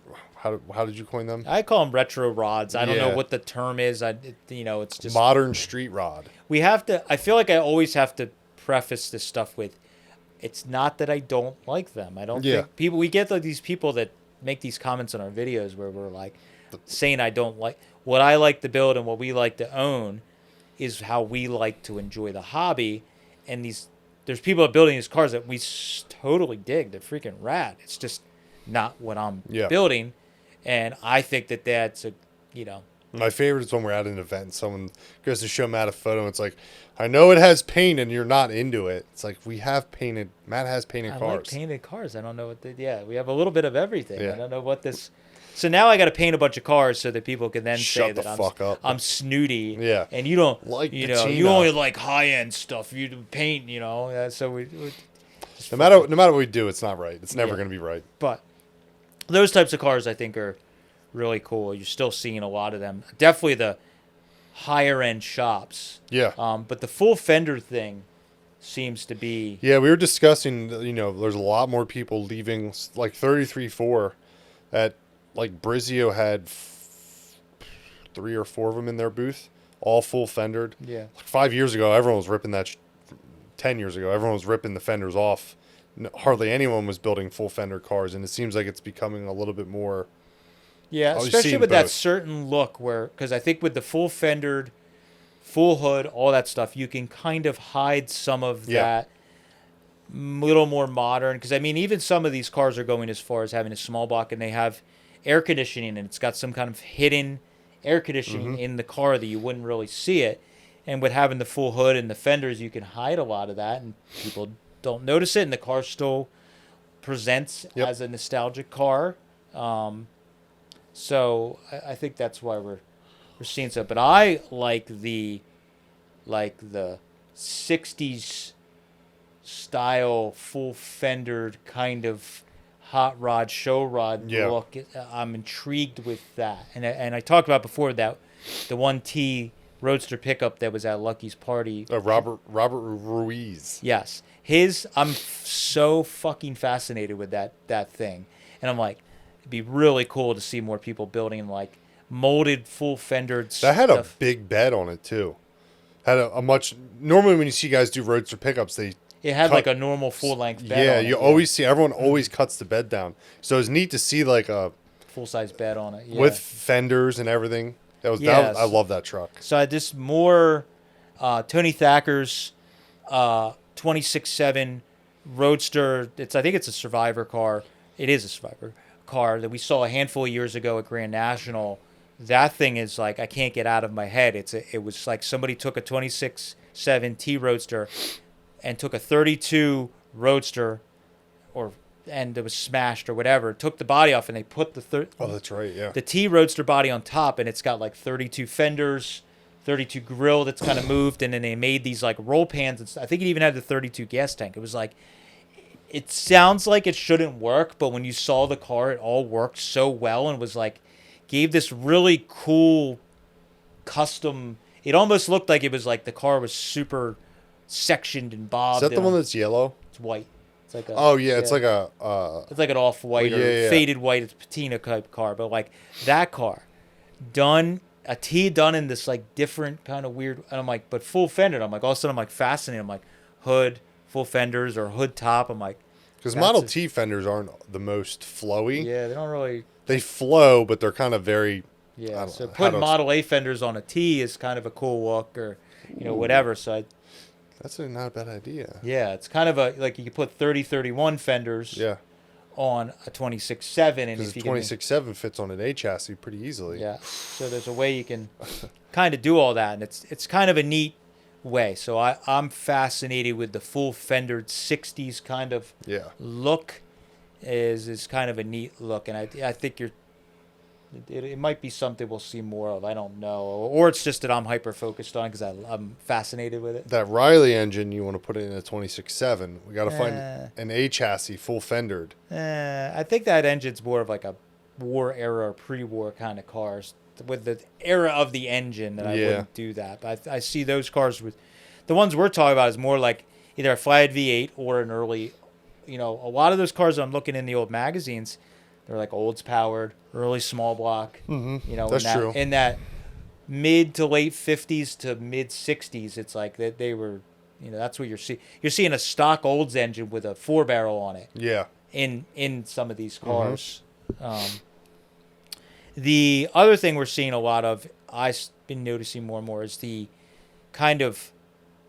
How did you coin them? I call them retro rods. I don't know what the term is. It's just modern street rod. I feel like I always have to preface this stuff with, it's not that I don't like them. I don't think we get these people that make these comments on our videos where we're like saying I don't like what I like to build and what we like to own is how we like to enjoy the hobby. And there's people building these cars that we totally dig. They're freaking rad. It's just not what I'm building. And I think that's My favorite is when we're at an event and someone goes to show Matt a photo and it's like, I know it has paint and you're not into it. It's like, Matt has painted cars. I like painted cars. I don't know we have a little bit of everything. I don't know what this... So now I got to paint a bunch of cars so that people can then say that I'm snooty. Yeah. And you don't, like you only like high-end stuff. You paint, so we no matter what we do, it's not right. It's never going to be right. But those types of cars, I think, are really cool. You're still seeing a lot of them. Definitely the higher end shops. Yeah. But the full fender thing seems to be. Yeah, we were discussing. There's a lot more people leaving. Like 33.4, at like Brizio had 3 or 4 of them in their booth, all full fendered. Yeah. Like 5 years ago, everyone was ripping 10 years ago, everyone was ripping the fenders off. Hardly anyone was building full fender cars, and it seems like it's becoming a little bit more. Yeah, especially with that certain look because I think with the full fendered, full hood, all that stuff, you can kind of hide some of that little more modern. Because I mean, even some of these cars are going as far as having a small block, and they have air conditioning, and it's got some kind of hidden air conditioning in the car that you wouldn't really see it. And with having the full hood and the fenders, you can hide a lot of that, and people don't notice it, and the car still presents as a nostalgic car. So I think that's why we're seeing so. But I like the 60s style full fendered kind of hot rod show rod look. I'm intrigued with that, and I talked about before that the 1T Roadster pickup that was at Lucky's party. Robert Ruiz. Yes, I'm so fucking fascinated with that thing, and I'm like, it'd be really cool to see more people building like molded full fendered stuff. That had a big bed on it too. Had a much normally when you see guys do Roadster pickups, it had like a normal full length bed. Yeah, on you it, always see everyone always cuts the bed down. So it's neat to see like a full size bed on it with fenders and everything. I love that truck. So I just more Tony Thacker's 26.7 Roadster. I think it's a Survivor car. It is a Survivor car that we saw a handful of years ago at Grand National. That thing is like I can't get out of my head. It was like somebody took a 26.7 T Roadster and took a 32 Roadster and it was smashed or whatever, took the body off, and they put that's right, yeah. The T Roadster body on top, and it's got like 32 fenders, 32 grill that's kind of moved, and then they made these like roll pans, and I think it even had the 32 gas tank. It was like, it sounds like it shouldn't work, but when you saw the car, it all worked so well, and was like, gave this really cool custom. It almost looked like it was like the car was super sectioned and bobbed. Is that the one that's yellow? It's white. It's like it's like a it's like an off-white or faded white. It's a patina type car, but like that car a T done in this like different kind of weird, and I'm like, but full fender. I'm like, all of a sudden I'm like fascinated. I'm like, hood, full fenders, or hood top. I'm like, because Model T fenders aren't the most flowy. Yeah, they don't really. They flow, but they're kind of very. Yeah, so putting Model A fenders on a T is kind of a cool look, or whatever. So that's not a bad idea. Yeah, it's kind of like you could put 30-31 fenders on a 26.7. And because the 26.7 fits on an A chassis pretty easily. Yeah, so there's a way you can kind of do all that, and it's kind of a neat way. So I'm fascinated with the full fendered 60s kind of look. Is kind of a neat look, and I think it might be something we'll see more of. I don't know. Or it's just that I'm hyper-focused on because I'm fascinated with it. That Riley engine, you want to put it in a 26.7. We got to find an A chassis, full fendered. I think that engine's more of like a war era, pre-war kind of cars. With the era of the engine that I wouldn't do that. But I see those cars with... The ones we're talking about is more like either a flathead V8 or an early... a lot of those cars that I'm looking in the old magazines... They're like Olds powered, early small block. Mm-hmm. That's true. In that mid to late 50s to mid 60s, it's like that they were, that's what you're seeing. You're seeing a stock Olds engine with a 4-barrel on it. Yeah. In some of these cars. Mm-hmm. The other thing we're seeing a lot of, I've been noticing more and more, is the kind of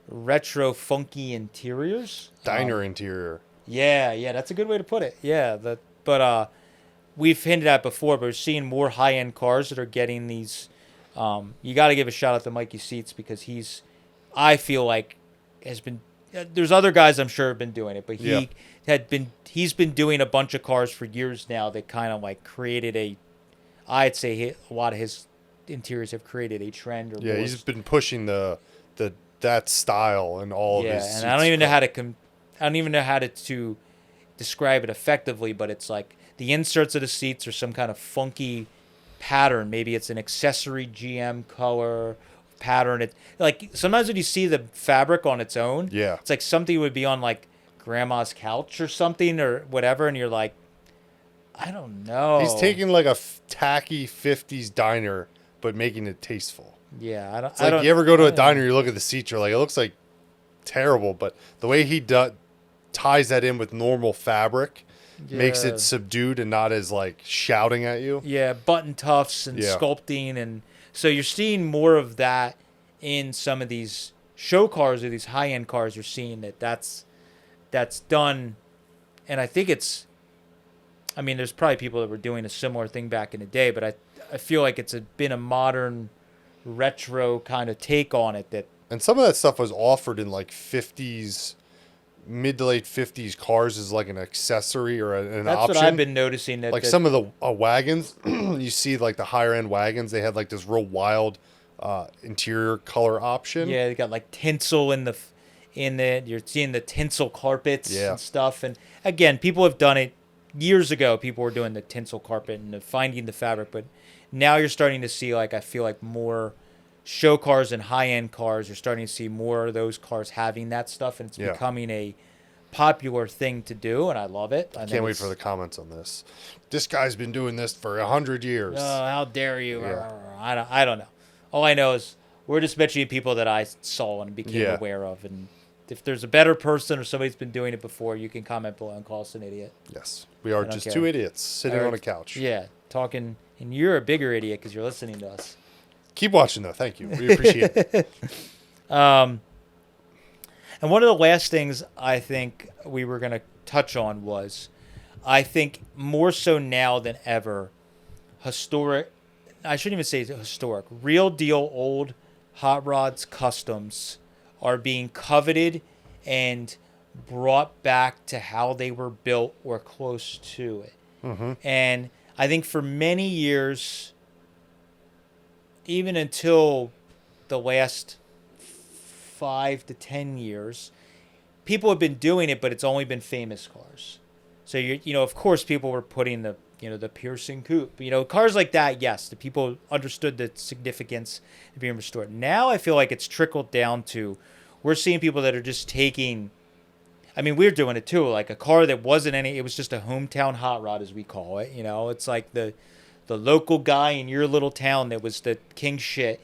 retro funky interiors. Diner interior. Yeah, that's a good way to put it. Yeah, we've hinted at before, but we're seeing more high-end cars that are getting these. You got to give a shout out to Mikey Seats because I feel like, has been. There's other guys I'm sure have been doing it, but he's been doing a bunch of cars for years now that kind of like created I'd say a lot of his interiors have created a trend. He's been pushing that style and all of his. And I don't even know how to describe it effectively, but it's like. The inserts of the seats are some kind of funky pattern. Maybe it's an accessory GM color pattern. It like sometimes when you see the fabric on its own, it's like something would be on like grandma's couch or something or whatever, and you're like, I don't know. He's taking like a tacky 50s diner, but making it tasteful. Yeah, It's like you ever go to a diner, you look at the seats, you're like, it looks like terrible, but the way he ties that in with normal fabric. Makes it subdued and not as like shouting at you. Yeah, button tufts and sculpting, and so you're seeing more of that in some of these show cars or these high end cars. You're seeing that's that's done, and I think it's. I mean, there's probably people that were doing a similar thing back in the day, but I feel like been a modern, retro kind of take on it. And some of that stuff was offered in like 50s, mid to late 50s cars as like an accessory or an That's option. what I've been noticing. Like some of the wagons, you see like the higher end wagons, they had like this real wild interior color option. Yeah, they got like tinsel in it. You're seeing the tinsel carpets and stuff. And again, people have done it years ago. People were doing the tinsel carpet and finding the fabric, but now you're starting to see, like, I feel like more show cars and high end cars. You're starting to see more of those cars having that stuff, and it's becoming a popular thing to do, and I love it. I can't wait for the comments on this. This guy's been doing this for 100 years. Oh, how dare you? Yeah. I don't know. All I know is we're just mentioning people that I saw and became aware of, and if there's a better person or somebody's been doing it before, you can comment below and call us an idiot. Yes, we are just two idiots sitting on a couch. Yeah, talking, and you're a bigger idiot because you're listening to us. Keep watching, though. Thank you. We appreciate it. And one of the last things I think we were going to touch on was, I think more so now than ever, I shouldn't even say historic, real deal old hot rods customs are being coveted and brought back to how they were built or close to it. Mm-hmm. And I think for many years, even until the last 5 to 10 years, people have been doing it, but it's only been famous cars. So of course, people were putting the piercing coupe, cars like that. Yes, the people understood the significance of being restored. Now I feel like it's trickled down to, we're seeing people that are just taking. I mean, we're doing it too. Like a car that wasn't it was just a hometown hot rod, as we call it. It's like the local guy in your little town that was the king shit.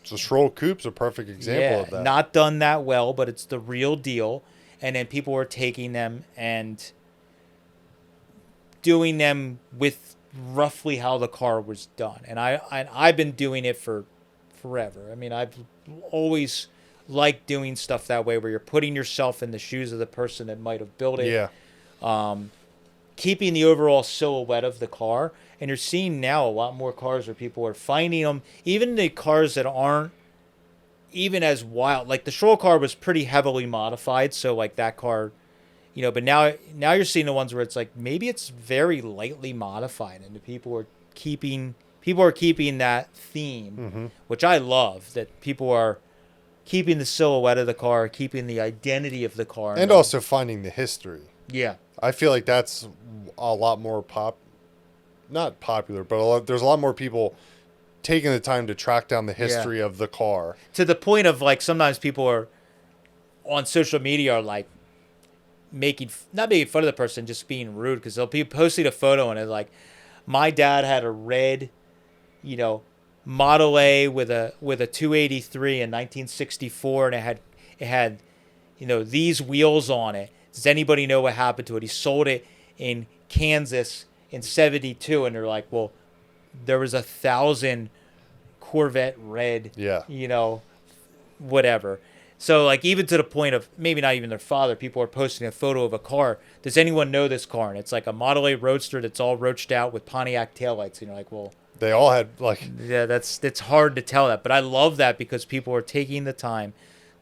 The Stroll Coupe's a perfect example of that. Not done that well, but it's the real deal. And then people were taking them and doing them with roughly how the car was done. And I've been doing it for forever. I mean, I've always liked doing stuff that way, where you're putting yourself in the shoes of the person that might have built it. Yeah. Keeping the overall silhouette of the car. And you're seeing now a lot more cars where people are finding them, even the cars that aren't even as wild. Like the Stroll car was pretty heavily modified, so like that car, but now you're seeing the ones where it's like maybe it's very lightly modified, and the people are keeping that theme, which I love, that people are keeping the silhouette of the car, keeping the identity of the car, and also finding the history. Yeah, I feel like that's a lot more not popular, but there's a lot more people taking the time to track down the history of the car. To the point of, like, sometimes people are on social media are like not making fun of the person, just being rude, because they'll be posting a photo and it's like, my dad had a red, Model A with a 283 in 1964, and it had these wheels on it. Does anybody know what happened to it? He sold it in Kansas in 72, and they're like, well, there was 1,000 Corvette red, whatever. So, like, even to the point of maybe not even their father, people are posting a photo of a car. Does anyone know this car? And it's like a Model A Roadster that's all roached out with Pontiac taillights. And you're like, well, they all had, like, yeah, it's hard to tell that. But I love that, because people are taking the time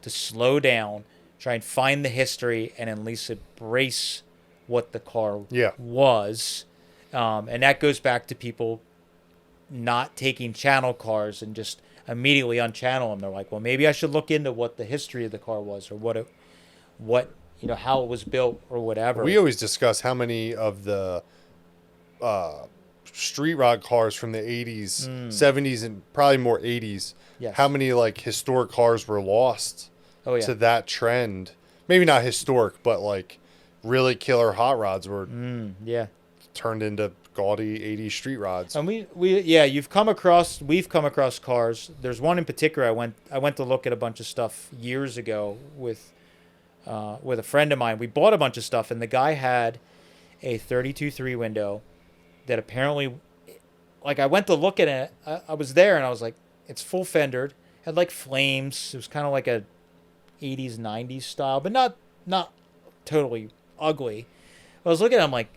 to slow down, try and find the history, and at least embrace what the car was. And that goes back to people not taking channel cars and just immediately unchannel them. They're like, well, maybe I should look into what the history of the car was, or how it was built, or whatever. We always discuss how many of the street rod cars from the 80s, 70s, and probably more 80s, how many like historic cars were lost to that trend. Maybe not historic, but like really killer hot rods were turned into gaudy 80s street rods. And we've come across cars. There's one in particular I went to look at a bunch of stuff years ago with a friend of mine. We bought a bunch of stuff, and the guy had a 32.3 window that apparently, like, I went to look at it. I was there, and I was like, it's full fendered, had like flames. It was kind of like a 80s 90s style, but not totally ugly. I was looking at him like,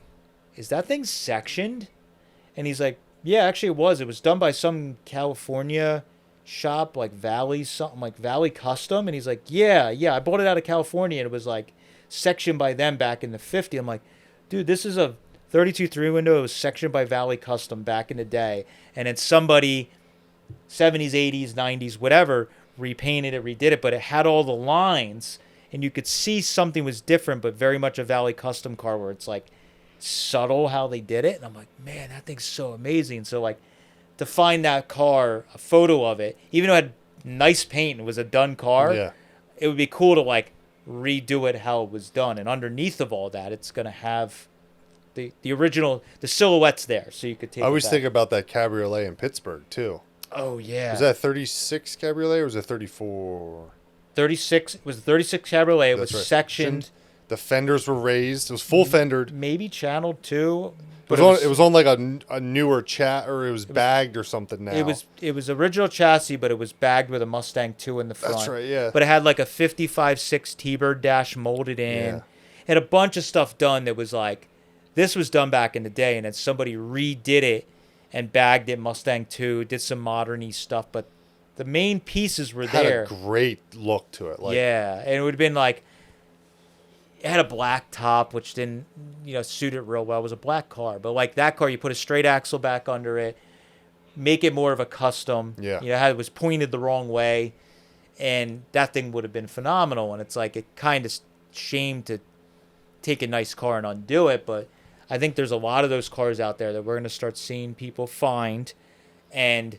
is that thing sectioned? And he's like, yeah, actually it was. It was done by some California shop, like Valley, something like Valley Custom. And he's like, yeah, I bought it out of California, and it was like sectioned by them back in the 50s. I'm like, dude, this is a 32 3-window. It was sectioned by Valley Custom back in the day. And then somebody, 70s, 80s, 90s, whatever, repainted it, redid it, but it had all the lines, and you could see something was different, but very much a Valley Custom car where it's like subtle how they did it. And I'm like, man, that thing's so amazing. So like to find that car, a photo of it, even though it had nice paint and was a done car, it would be cool to like redo it how it was done. And underneath of all that, it's going to have the original, the silhouettes there, so you could take I always it back. think about that cabriolet in Pittsburgh too. Oh yeah. Was that 36 cabriolet or was it 34? 36. It was a 36 Cabriolet. It was sectioned. The fenders were raised. It was full fendered. Maybe channeled too. But it was on like a newer chat, or it was bagged or something now. It was original chassis, but it was bagged with a Mustang 2 in the front. That's right, yeah. But it had like a 55.6 T-Bird dash molded in. Yeah. It had a bunch of stuff done that was like, this was done back in the day, and then somebody redid it and bagged it Mustang 2, did some modern-y stuff, but the main pieces were there. Had a great look to it. Like, yeah, and it would have been like, it had a black top, which didn't, suit it real well. It was a black car, but like that car, you put a straight axle back under it, make it more of a custom. Yeah. It was pointed the wrong way, and that thing would have been phenomenal. And it's like, it kind of shame to take a nice car and undo it, but I think there's a lot of those cars out there that we're going to start seeing people find and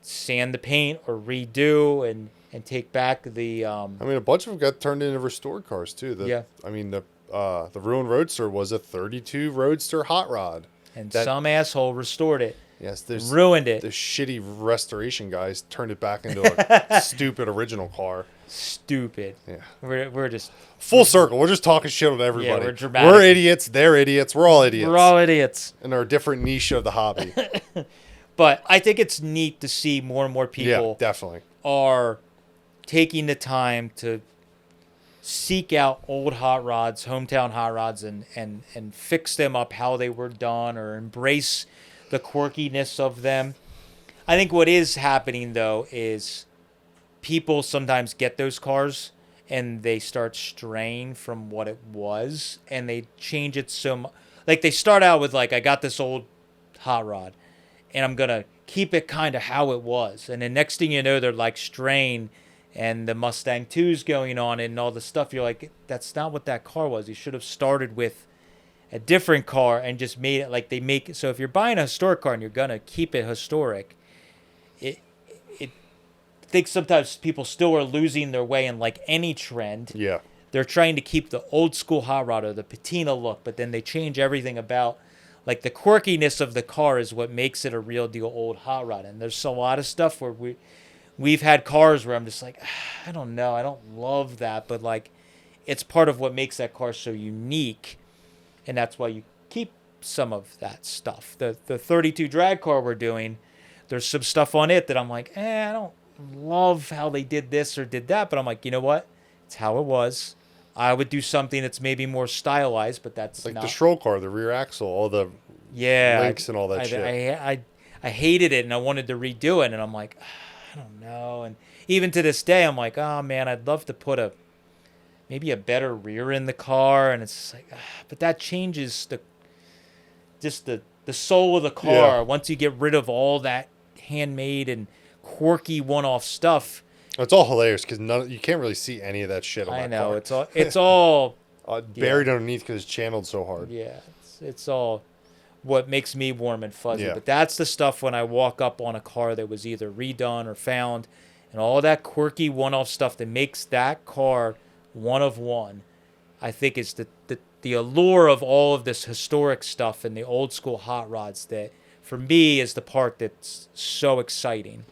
sand the paint or redo and take back the I mean, a bunch of them got turned into restored cars too. I mean, the ruined Roadster was a 32 Roadster hot rod, and some asshole restored it. Yes, ruined it. The shitty restoration guys turned it back into a stupid original car. Stupid. Yeah, we're just full circle. We're just talking shit on everybody. Yeah, we're dramatic. We're idiots. They're idiots. We're all idiots. We're all idiots in our different niche of the hobby. But I think it's neat to see more and more people definitely are taking the time to seek out old hot rods, hometown hot rods, and fix them up how they were done, or embrace the quirkiness of them. I think what is happening, though, is people sometimes get those cars and they start straying from what it was, and they change it so much. Like, they start out with, like, I got this old hot rod, and I'm going to keep it kind of how it was. And then next thing you know, they're, like, straying, and the Mustang 2's going on and all the stuff. You're like, that's not what that car was. You should have started with a different car and just made it like they make it. So if you're buying a historic car and you're going to keep it historic, I think sometimes people still are losing their way in like any trend. Yeah. They're trying to keep the old school hot rod or the patina look, but then they change everything about, like, the quirkiness of the car is what makes it a real deal old hot rod. And there's a lot of stuff where we've had cars where I'm just like, I don't know, I don't love that, but like, it's part of what makes that car so unique, and that's why you keep some of that stuff. The 32 drag car we're doing, there's some stuff on it that I'm like, I don't love how they did this or did that, but I'm like, you know what? It's how it was. I would do something that's maybe more stylized, but that's like not. The stroll car, the rear axle, all the links and all that shit. I hated it, and I wanted to redo it, and I'm like, I don't know. And even to this day, I'm like, oh man, I'd love to put maybe a better rear in the car, and it's just like, but that changes the soul of the car. Yeah. Once you get rid of all that handmade and quirky one-off stuff. It's all hilarious because you can't really see any of that shit on that car. It's all buried underneath because it's channeled so hard. Yeah, it's all what makes me warm and fuzzy. Yeah. But that's the stuff when I walk up on a car that was either redone or found, and all that quirky one-off stuff that makes that car one of one. I think is the allure of all of this historic stuff and the old school hot rods that, for me, is the part that's so exciting.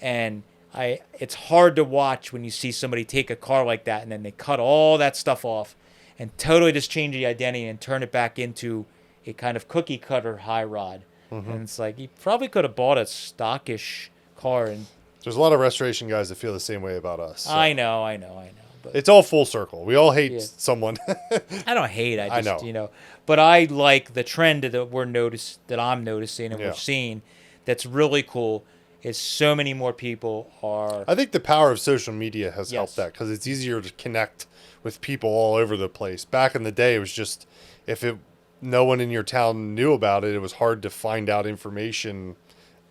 And it's hard to watch when you see somebody take a car like that and then they cut all that stuff off and totally just change the identity and turn it back into a kind of cookie cutter high rod. Mm-hmm. And it's like, you probably could have bought a stockish car. And there's a lot of restoration guys that feel the same way about us. So. I know. But It's all full circle. We all hate Yeah. someone. I don't hate. I I just know. but I like the trend that I'm noticing and Yeah. we're seeing. That's really cool. Is so many more people are. I think the power of social media has Yes. helped that because it's easier to connect with people all over the place. Back in the day, it was just no one in your town knew about it, it was hard to find out information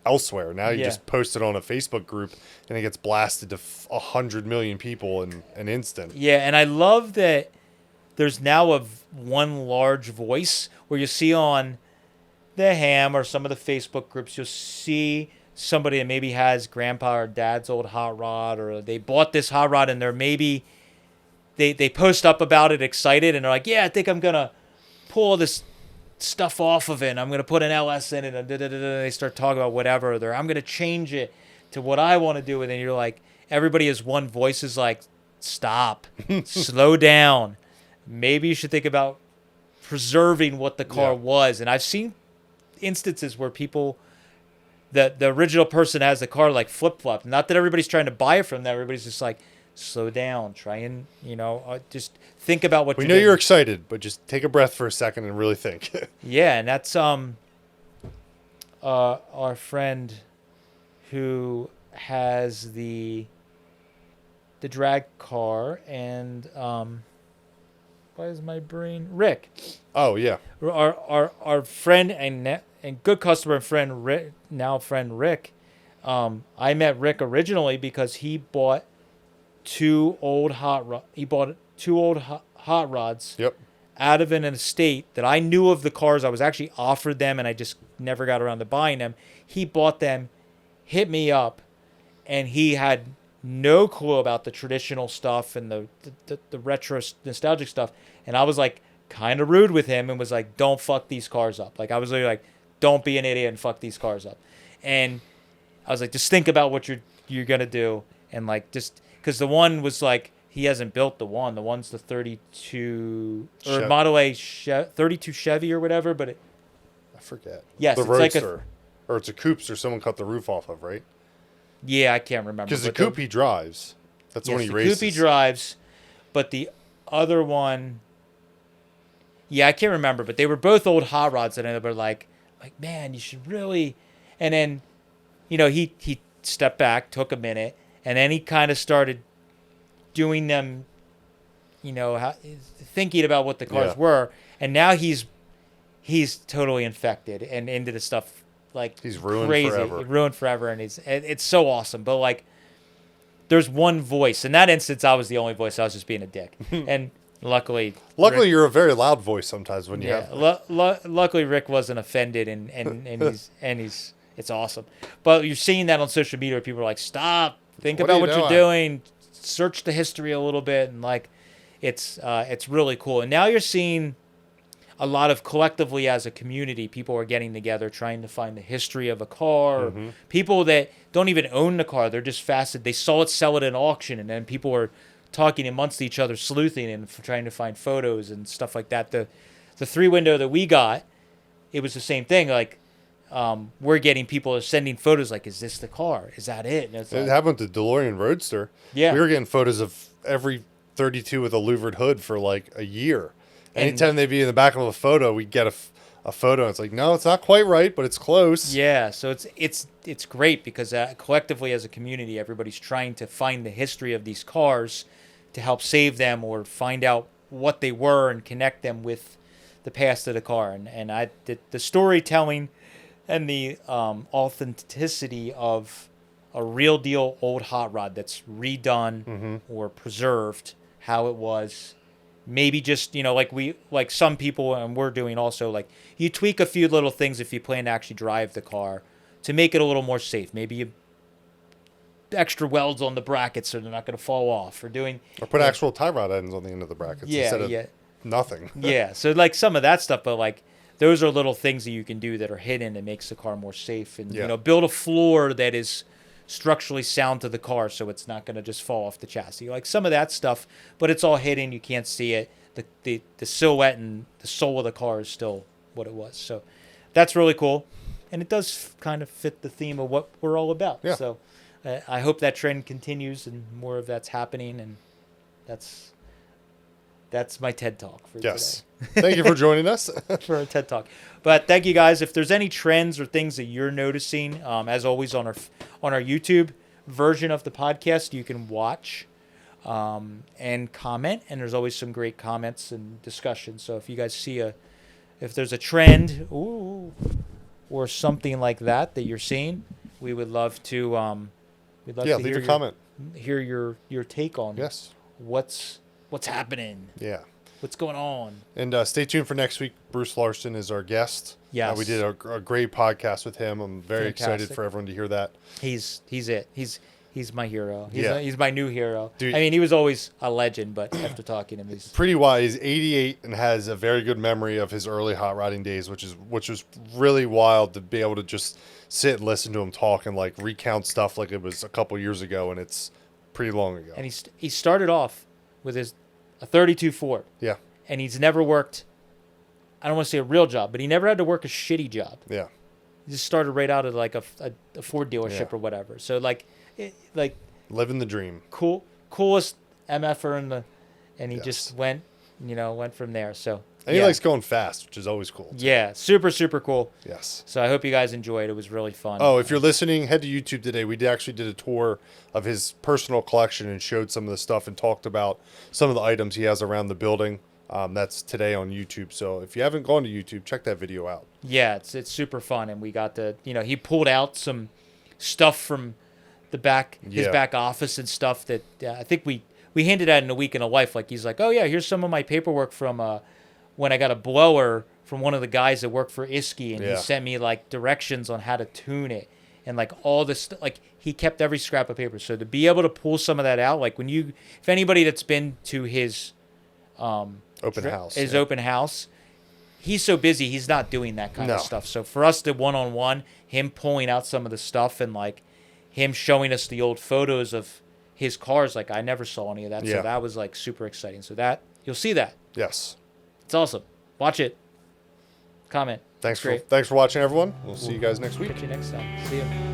elsewhere. Now you Yeah. just post it on a Facebook group and it gets blasted to 100 million people in an instant. Yeah, and I love that there's now one large voice where you see on the Ham or some of the Facebook groups, you'll see somebody that maybe has grandpa or dad's old hot rod, or they bought this hot rod and they're maybe they post up about it excited and they're like, yeah, I think I'm gonna pull this stuff off of it and I'm gonna put an LS in it and they start talking about whatever, or I'm gonna change it to what I want to do, and then you're like, everybody as one voice is like, stop, slow down, maybe you should think about preserving what the car was. And I've seen instances where people, the original person has the car like flip-flop. Not that everybody's trying to buy it from them. Everybody's just like, slow down, try and just think about what We you're know doing. you're excited, but just take a breath for a second and really think. Yeah, and that's our friend who has the drag car, and why is my brain Rick? Oh yeah, Our friend and good customer and friend Rick, now friend Rick. I met Rick originally because he bought two old hot rods yep. out of an estate that I knew of the cars. I was actually offered them and I just never got around to buying them. He bought them, hit me up, and he had no clue about the traditional stuff and the retro nostalgic stuff. And I was like kind of rude with him and was like, don't fuck these cars up. Like I was literally like, don't be an idiot and fuck these cars up. And I was like, just think about what you're going to do. And like, just because the one was like, he hasn't built the one. The one's the 32 or Model A 32 Chevy or whatever, but I forget. Yes, the it's like Roadster, or it's a coupe, or someone cut the roof off of, right? Yeah, I can't remember. Because the coupe he drives. That's when he races. The coupe he drives, but the other one, yeah, I can't remember. But they were both old hot rods, and they were like, man, you should really. And then, he stepped back, took a minute, and then he kind of started doing them, thinking about what the cars were, and now he's totally infected and into the stuff. Like he's ruined crazy, forever. Ruined forever, and it's so awesome. But like, there's one voice. In that instance, I was the only voice. I was just being a dick, and luckily, you're a very loud voice sometimes when you have. Luckily, Rick wasn't offended, and he's it's awesome. But you're seeing that on social media where people are like, stop, think about what you're doing, search the history a little bit, and like, it's really cool. And now you're seeing a lot of collectively as a community, people are getting together trying to find the history of a car. Mm-hmm. People that don't even own the car, they're just fascinated. They saw it sell at an auction, and then people are talking amongst each other, sleuthing and trying to find photos and stuff like that. The 3-window that we got, it was the same thing. Like, we're getting people sending photos like, is this the car? Is that it? And it's It like, happened to DeLorean Roadster. Yeah. We were getting photos of every 32 with a louvered hood for like a year. Anytime they'd be in the back of a photo, we'd get a photo. And it's like, no, it's not quite right, but it's close. Yeah, so it's great because collectively as a community, everybody's trying to find the history of these cars to help save them or find out what they were and connect them with the past of the car. And the storytelling and the authenticity of a real deal old hot rod that's redone or preserved how it was. Maybe just, like some people, and we're doing also, like, you tweak a few little things if you plan to actually drive the car to make it a little more safe. Maybe you extra welds on the brackets so they're not going to fall off, or put actual tie rod ends on the end of the brackets instead of nothing. Yeah, so like some of that stuff, but like those are little things that you can do that are hidden and makes the car more safe, and build a floor that is structurally sound to the car so it's not going to just fall off the chassis, like some of that stuff, but it's all hidden, you can't see it. The silhouette and the soul of the car is still what it was, so that's really cool, and it does kind of fit the theme of what we're all about. So I hope that trend continues and more of that's happening, and That's my TED Talk for Yes. today. Thank you for joining us. For a TED Talk. But thank you guys. If there's any trends or things that you're noticing, as always on our YouTube version of the podcast, you can watch and comment. And there's always some great comments and discussion. So if you guys see if there's a trend or something like that you're seeing, we would love to Leave a comment. Hear your take on Yes. what's happening. Yeah. What's going on? And stay tuned for next week. Bruce Larson is our guest. Yes. We did a great podcast with him. I'm very excited Fantastic. for everyone to hear that. He's it. He's my hero. Yeah. He's my new hero. Dude. I mean, he was always a legend, but after talking to him, he's Pretty wise. 88 and has a very good memory of his early hot rodding days, which was really wild to be able to just sit and listen to him talk and like recount stuff like it was a couple years ago, and it's pretty long ago. and he started off with a 32 Ford, Yeah. and he's never worked. I don't want to say a real job, but he never had to work a shitty job. Yeah. He just started right out of like a Ford dealership Yeah. or whatever. So like Living the dream. coolest MFer and he Yes. just went from there. So And he likes going fast, which is always cool. Yeah, super cool. Yes. So I hope you guys enjoyed. It was really fun. Oh, if you're listening, head to YouTube today. We actually did a tour of his personal collection and showed some of the stuff and talked about some of the items he has around the building. That's today on YouTube. So if you haven't gone to YouTube, check that video out. Yeah, it's super fun, and we got to he pulled out some stuff from his back office and stuff that I think we handed out in a week in a life. Like he's like, oh yeah, here's some of my paperwork from when I got a blower from one of the guys that worked for Iski, and he sent me like directions on how to tune it and like all this like he kept every scrap of paper. So to be able to pull some of that out, like if anybody that's been to his Open house. open house, he's so busy he's not doing that kind of No. stuff. So for us to one-on-one, him pulling out some of the stuff and like him showing us the old photos of his cars, like I never saw any of that. Yeah. So that was like super exciting. So that you'll see that. Yes. It's awesome. Watch it. Comment. Thanks It's great. for watching, everyone. We'll see you guys next week. Catch you next time. See you.